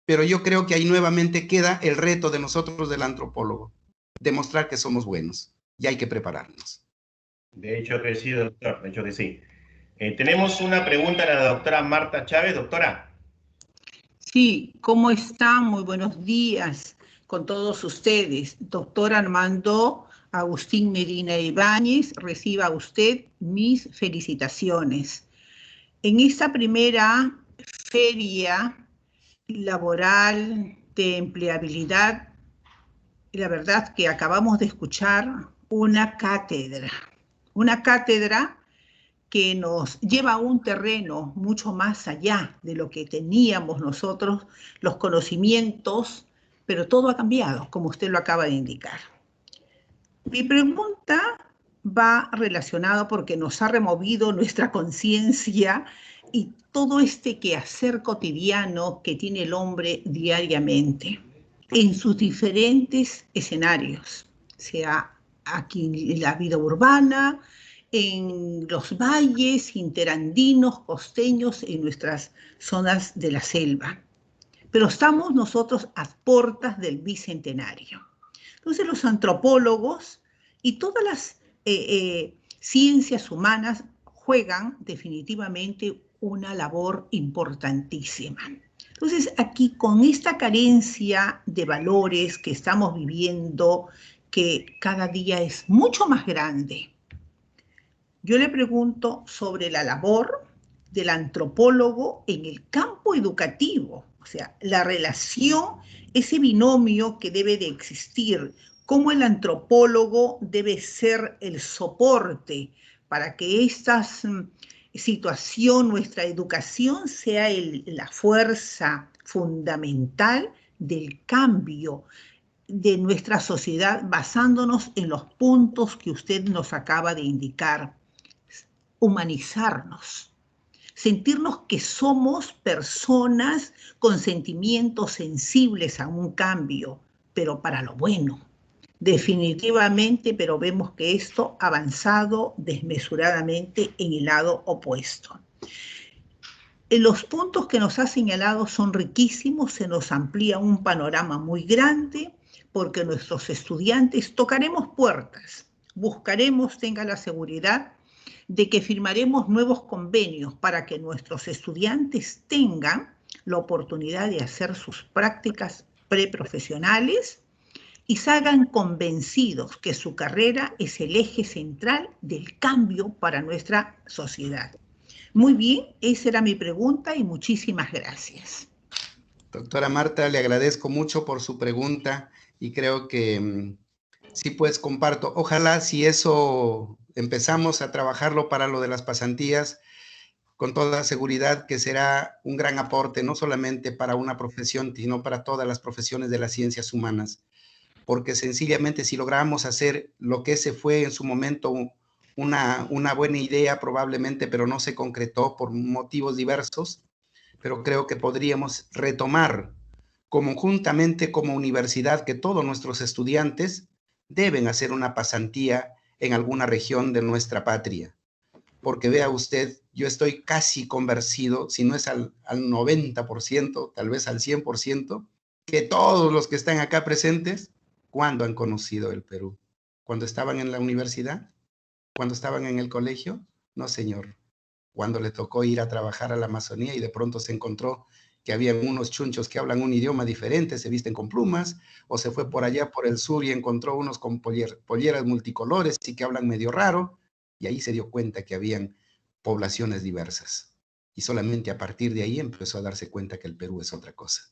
pero yo creo que ahí nuevamente queda el reto de nosotros del antropólogo, demostrar que somos buenos y hay que prepararnos. De hecho que sí, doctor, de hecho que sí. Tenemos una pregunta a la doctora Marta Chávez. Doctora. Sí, ¿cómo están? Muy buenos días con todos ustedes. Doctor Armando Agustín Medina Ibáñez, reciba usted mis felicitaciones. En esta primera feria laboral de empleabilidad, la verdad que acabamos de escuchar una cátedra que nos lleva a un terreno mucho más allá de lo que teníamos nosotros, los conocimientos, pero todo ha cambiado, como usted lo acaba de indicar. Mi pregunta va relacionado porque nos ha removido nuestra conciencia y todo este quehacer cotidiano que tiene el hombre diariamente en sus diferentes escenarios, sea aquí en la vida urbana, en los valles interandinos, costeños, en nuestras zonas de la selva. Pero estamos nosotros a puertas del bicentenario. Entonces los antropólogos y todas las ciencias humanas juegan definitivamente una labor importantísima. Entonces aquí con esta carencia de valores que estamos viviendo, que cada día es mucho más grande, yo le pregunto sobre la labor del antropólogo en el campo educativo, o sea, la relación, ese binomio que debe de existir, cómo el antropólogo debe ser el soporte para que esta situación, nuestra educación, sea la fuerza fundamental del cambio de nuestra sociedad, basándonos en los puntos que usted nos acaba de indicar. Humanizarnos, sentirnos que somos personas con sentimientos sensibles a un cambio, pero para lo bueno. Definitivamente, pero vemos que esto ha avanzado desmesuradamente en el lado opuesto. Los puntos que nos ha señalado son riquísimos, se nos amplía un panorama muy grande, porque nuestros estudiantes tocaremos puertas, buscaremos, tenga la seguridad, de que firmaremos nuevos convenios para que nuestros estudiantes tengan la oportunidad de hacer sus prácticas preprofesionales y salgan convencidos que su carrera es el eje central del cambio para nuestra sociedad. Muy bien, esa era mi pregunta y muchísimas gracias. Doctora Marta, le agradezco mucho por su pregunta y creo que sí, pues comparto. Ojalá si eso empezamos a trabajarlo para lo de las pasantías, con toda seguridad que será un gran aporte, no solamente para una profesión, sino para todas las profesiones de las ciencias humanas. Porque sencillamente si logramos hacer lo que ese fue en su momento una buena idea probablemente, pero no se concretó por motivos diversos, pero creo que podríamos retomar conjuntamente como universidad que todos nuestros estudiantes deben hacer una pasantía en alguna región de nuestra patria. Porque vea usted, yo estoy casi convencido, si no es al 90%, tal vez al 100%, que todos los que están acá presentes, ¿cuándo han conocido el Perú? ¿Cuando estaban en la universidad? ¿Cuando estaban en el colegio? No, señor. Cuando le tocó ir a trabajar a la Amazonía y de pronto se encontró que habían unos chunchos que hablan un idioma diferente, se visten con plumas, o se fue por allá por el sur y encontró unos con polleras multicolores y que hablan medio raro, y ahí se dio cuenta que habían poblaciones diversas. Y solamente a partir de ahí empezó a darse cuenta que el Perú es otra cosa.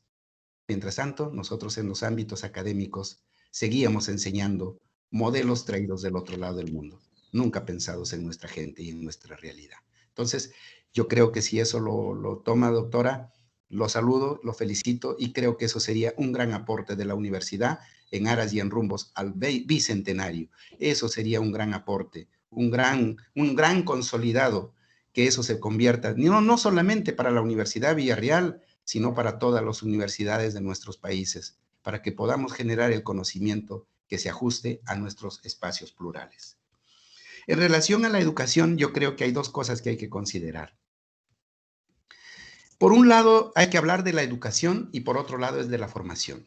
Mientras tanto, nosotros en los ámbitos académicos seguíamos enseñando modelos traídos del otro lado del mundo, nunca pensados en nuestra gente y en nuestra realidad. Entonces, yo creo que si eso lo toma, doctora, lo saludo, lo felicito y creo que eso sería un gran aporte de la universidad en aras y en rumbos al bicentenario. Eso sería un gran aporte, un gran consolidado, que eso se convierta, no solamente para la Universidad Villarreal, sino para todas las universidades de nuestros países, para que podamos generar el conocimiento que se ajuste a nuestros espacios plurales. En relación a la educación, yo creo que hay dos cosas que hay que considerar. Por un lado, hay que hablar de la educación y por otro lado es de la formación.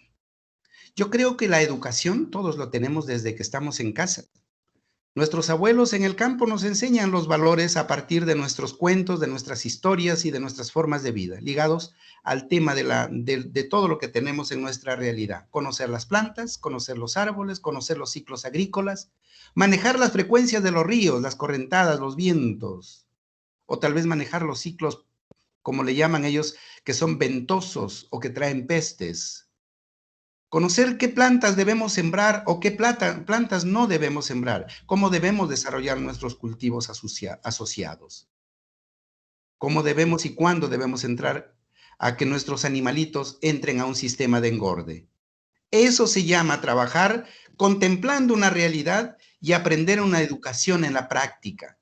Yo creo que la educación todos lo tenemos desde que estamos en casa. Nuestros abuelos en el campo nos enseñan los valores a partir de nuestros cuentos, de nuestras historias y de nuestras formas de vida, ligados al tema de todo lo que tenemos en nuestra realidad. Conocer las plantas, conocer los árboles, conocer los ciclos agrícolas, manejar las frecuencias de los ríos, las correntadas, los vientos, o tal vez manejar los ciclos, como le llaman ellos, que son ventosos o que traen pestes. Conocer qué plantas debemos sembrar o qué plantas no debemos sembrar, cómo debemos desarrollar nuestros cultivos asociados, cómo debemos y cuándo debemos entrar a que nuestros animalitos entren a un sistema de engorde. Eso se llama trabajar contemplando una realidad y aprender una educación en la práctica.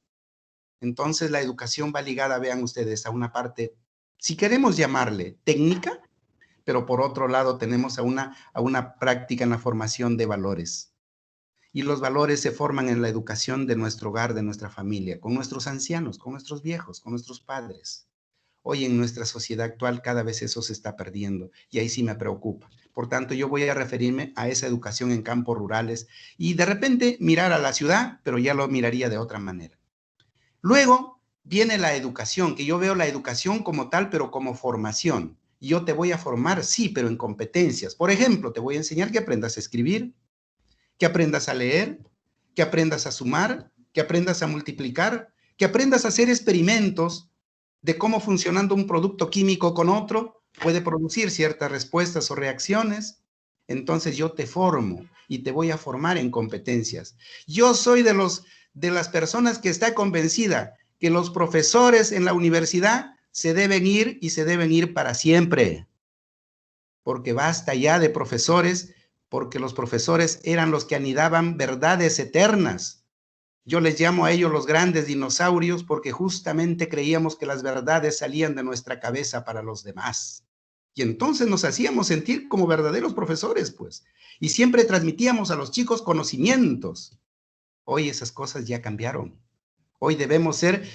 Entonces la educación va ligada, vean ustedes, a una parte, si queremos llamarle técnica, pero por otro lado tenemos a una práctica en la formación de valores. Y los valores se forman en la educación de nuestro hogar, de nuestra familia, con nuestros ancianos, con nuestros viejos, con nuestros padres. Hoy en nuestra sociedad actual cada vez eso se está perdiendo y ahí sí me preocupa. Por tanto, yo voy a referirme a esa educación en campos rurales y de repente mirar a la ciudad, pero ya lo miraría de otra manera. Luego viene la educación, que yo veo la educación como tal, pero como formación. Yo te voy a formar, sí, pero en competencias. Por ejemplo, te voy a enseñar que aprendas a escribir, que aprendas a leer, que aprendas a sumar, que aprendas a multiplicar, que aprendas a hacer experimentos de cómo funcionando un producto químico con otro puede producir ciertas respuestas o reacciones. Entonces yo te formo y te voy a formar en competencias. Yo soy de las personas que está convencida que los profesores en la universidad se deben ir y se deben ir para siempre. Porque basta ya de profesores, porque los profesores eran los que anidaban verdades eternas. Yo les llamo a ellos los grandes dinosaurios porque justamente creíamos que las verdades salían de nuestra cabeza para los demás. Y entonces nos hacíamos sentir como verdaderos profesores, pues. Y siempre transmitíamos a los chicos conocimientos. Hoy esas cosas ya cambiaron. Hoy debemos ser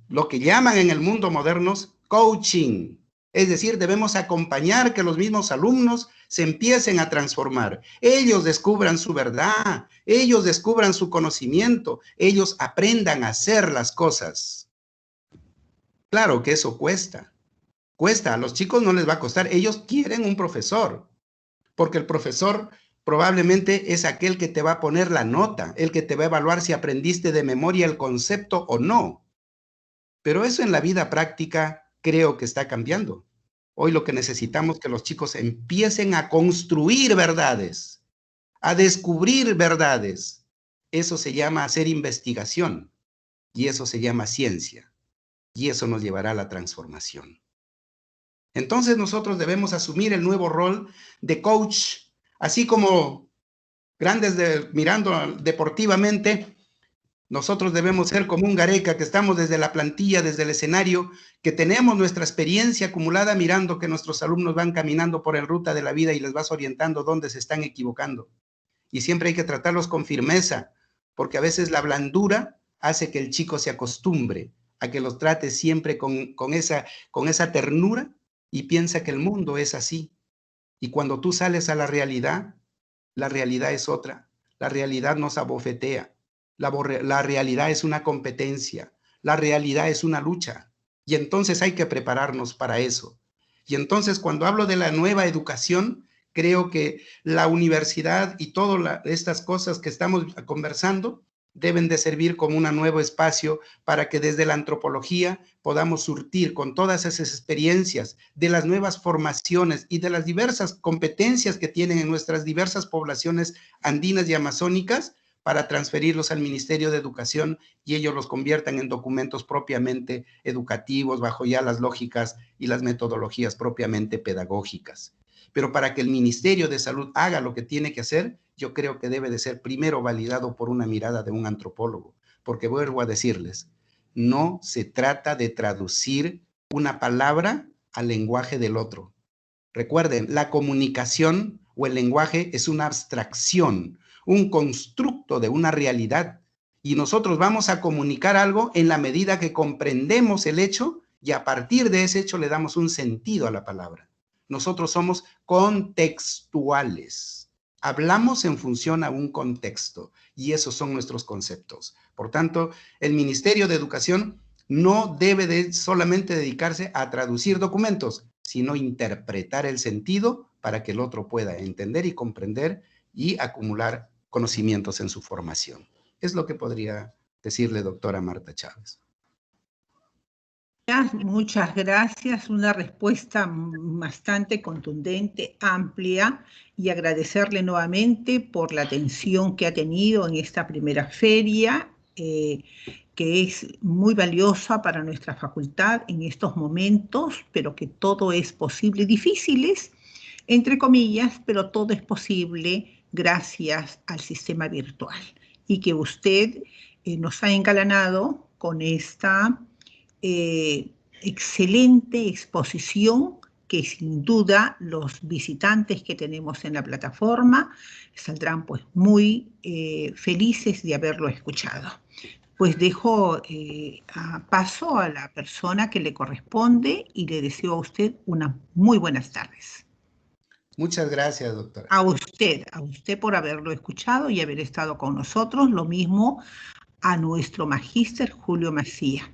lo que llaman en el mundo moderno coaching. Es decir, debemos acompañar que los mismos alumnos se empiecen a transformar. Ellos descubran su verdad, ellos descubran su conocimiento, ellos aprendan a hacer las cosas. Claro que eso cuesta. Cuesta, a los chicos no les va a costar. Ellos quieren un profesor, porque el profesor probablemente es aquel que te va a poner la nota, el que te va a evaluar si aprendiste de memoria el concepto o no. Pero eso en la vida práctica creo que está cambiando. Hoy lo que necesitamos es que los chicos empiecen a construir verdades, a descubrir verdades. Eso se llama hacer investigación y eso se llama ciencia y eso nos llevará a la transformación. Entonces nosotros debemos asumir el nuevo rol de coach, así como mirando deportivamente. Nosotros debemos ser como un Gareca, que estamos desde la plantilla, desde el escenario, que tenemos nuestra experiencia acumulada mirando que nuestros alumnos van caminando por la ruta de la vida y les vas orientando dónde se están equivocando. Y siempre hay que tratarlos con firmeza, porque a veces la blandura hace que el chico se acostumbre a que los trate siempre con esa ternura y piensa que el mundo es así. Y cuando tú sales a la realidad es otra. La realidad nos abofetea. La realidad es una competencia, la realidad es una lucha y entonces hay que prepararnos para eso. Y entonces cuando hablo de la nueva educación, creo que la universidad y todas estas cosas que estamos conversando deben de servir como un nuevo espacio para que desde la antropología podamos surtir con todas esas experiencias de las nuevas formaciones y de las diversas competencias que tienen en nuestras diversas poblaciones andinas y amazónicas, para transferirlos al Ministerio de Educación y ellos los conviertan en documentos propiamente educativos, bajo ya las lógicas y las metodologías propiamente pedagógicas. Pero para que el Ministerio de Salud haga lo que tiene que hacer, yo creo que debe de ser primero validado por una mirada de un antropólogo, porque vuelvo a decirles, no se trata de traducir una palabra al lenguaje del otro. Recuerden, la comunicación o el lenguaje es una abstracción, un constructo de una realidad y nosotros vamos a comunicar algo en la medida que comprendemos el hecho y a partir de ese hecho le damos un sentido a la palabra. Nosotros somos contextuales. Hablamos en función a un contexto y esos son nuestros conceptos. Por tanto, el Ministerio de Educación no debe de solamente dedicarse a traducir documentos, sino interpretar el sentido para que el otro pueda entender y comprender y acumular conocimientos en su formación. Es lo que podría decirle, doctora Marta Chávez. Muchas gracias, una respuesta bastante contundente, amplia, y agradecerle nuevamente por la atención que ha tenido en esta primera feria, que es muy valiosa para nuestra facultad en estos momentos, pero que todo es posible, difíciles, entre comillas, pero todo es posible gracias al sistema virtual. y que usted nos ha engalanado con esta excelente exposición que sin duda los visitantes que tenemos en la plataforma saldrán pues muy felices de haberlo escuchado. Pues dejo paso a la persona que le corresponde y le deseo a usted unas muy buenas tardes. Muchas gracias, doctora. A usted por haberlo escuchado y haber estado con nosotros, lo mismo a nuestro magíster Julio Macía.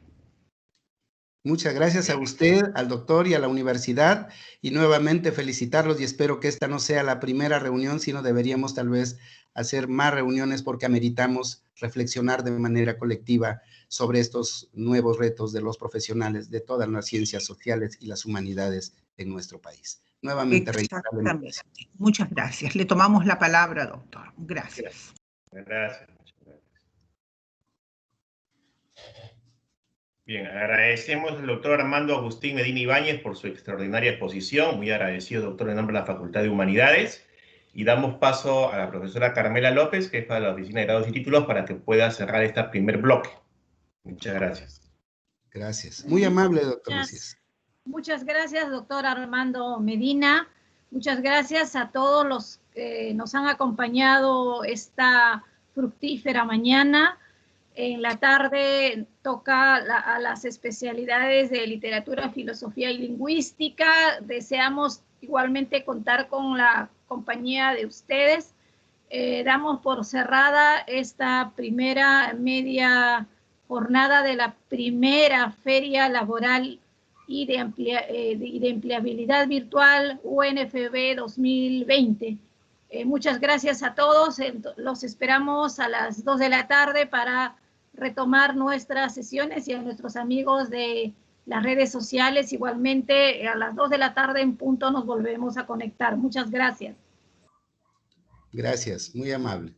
Muchas gracias a usted, al doctor y a la universidad, y nuevamente felicitarlos y espero que esta no sea la primera reunión, sino deberíamos tal vez hacer más reuniones porque ameritamos reflexionar de manera colectiva sobre estos nuevos retos de los profesionales de todas las ciencias sociales y las humanidades en nuestro país. Nuevamente, exactamente. Muchas gracias. Le tomamos la palabra, doctor. Gracias. Gracias. Bien, agradecemos al doctor Armando Agustín Medina Ibáñez por su extraordinaria exposición. Muy agradecido, doctor, en nombre de la Facultad de Humanidades. Y damos paso a la profesora Carmela López, que es para la Oficina de Grados y Títulos, para que pueda cerrar este primer bloque. Muchas gracias. Gracias. Muy amable, doctor Macías. Muchas gracias, doctor Armando Medina. Muchas gracias a todos los que nos han acompañado esta fructífera mañana. En la tarde toca a las especialidades de literatura, filosofía y lingüística. Deseamos igualmente contar con la compañía de ustedes. Damos por cerrada esta primera media jornada de la primera feria laboral y de empleabilidad virtual UNFB 2020. Muchas gracias a todos. Los esperamos a las 2 de la tarde para retomar nuestras sesiones y a nuestros amigos de las redes sociales. Igualmente, a las 2 de la tarde en punto nos volvemos a conectar. Muchas gracias. Gracias, muy amable.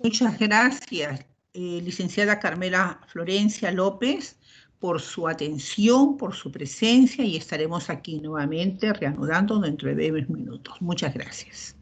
Muchas gracias, licenciada Carmela Florencia López, por su atención, por su presencia, y estaremos aquí nuevamente reanudando dentro de breves minutos. Muchas gracias.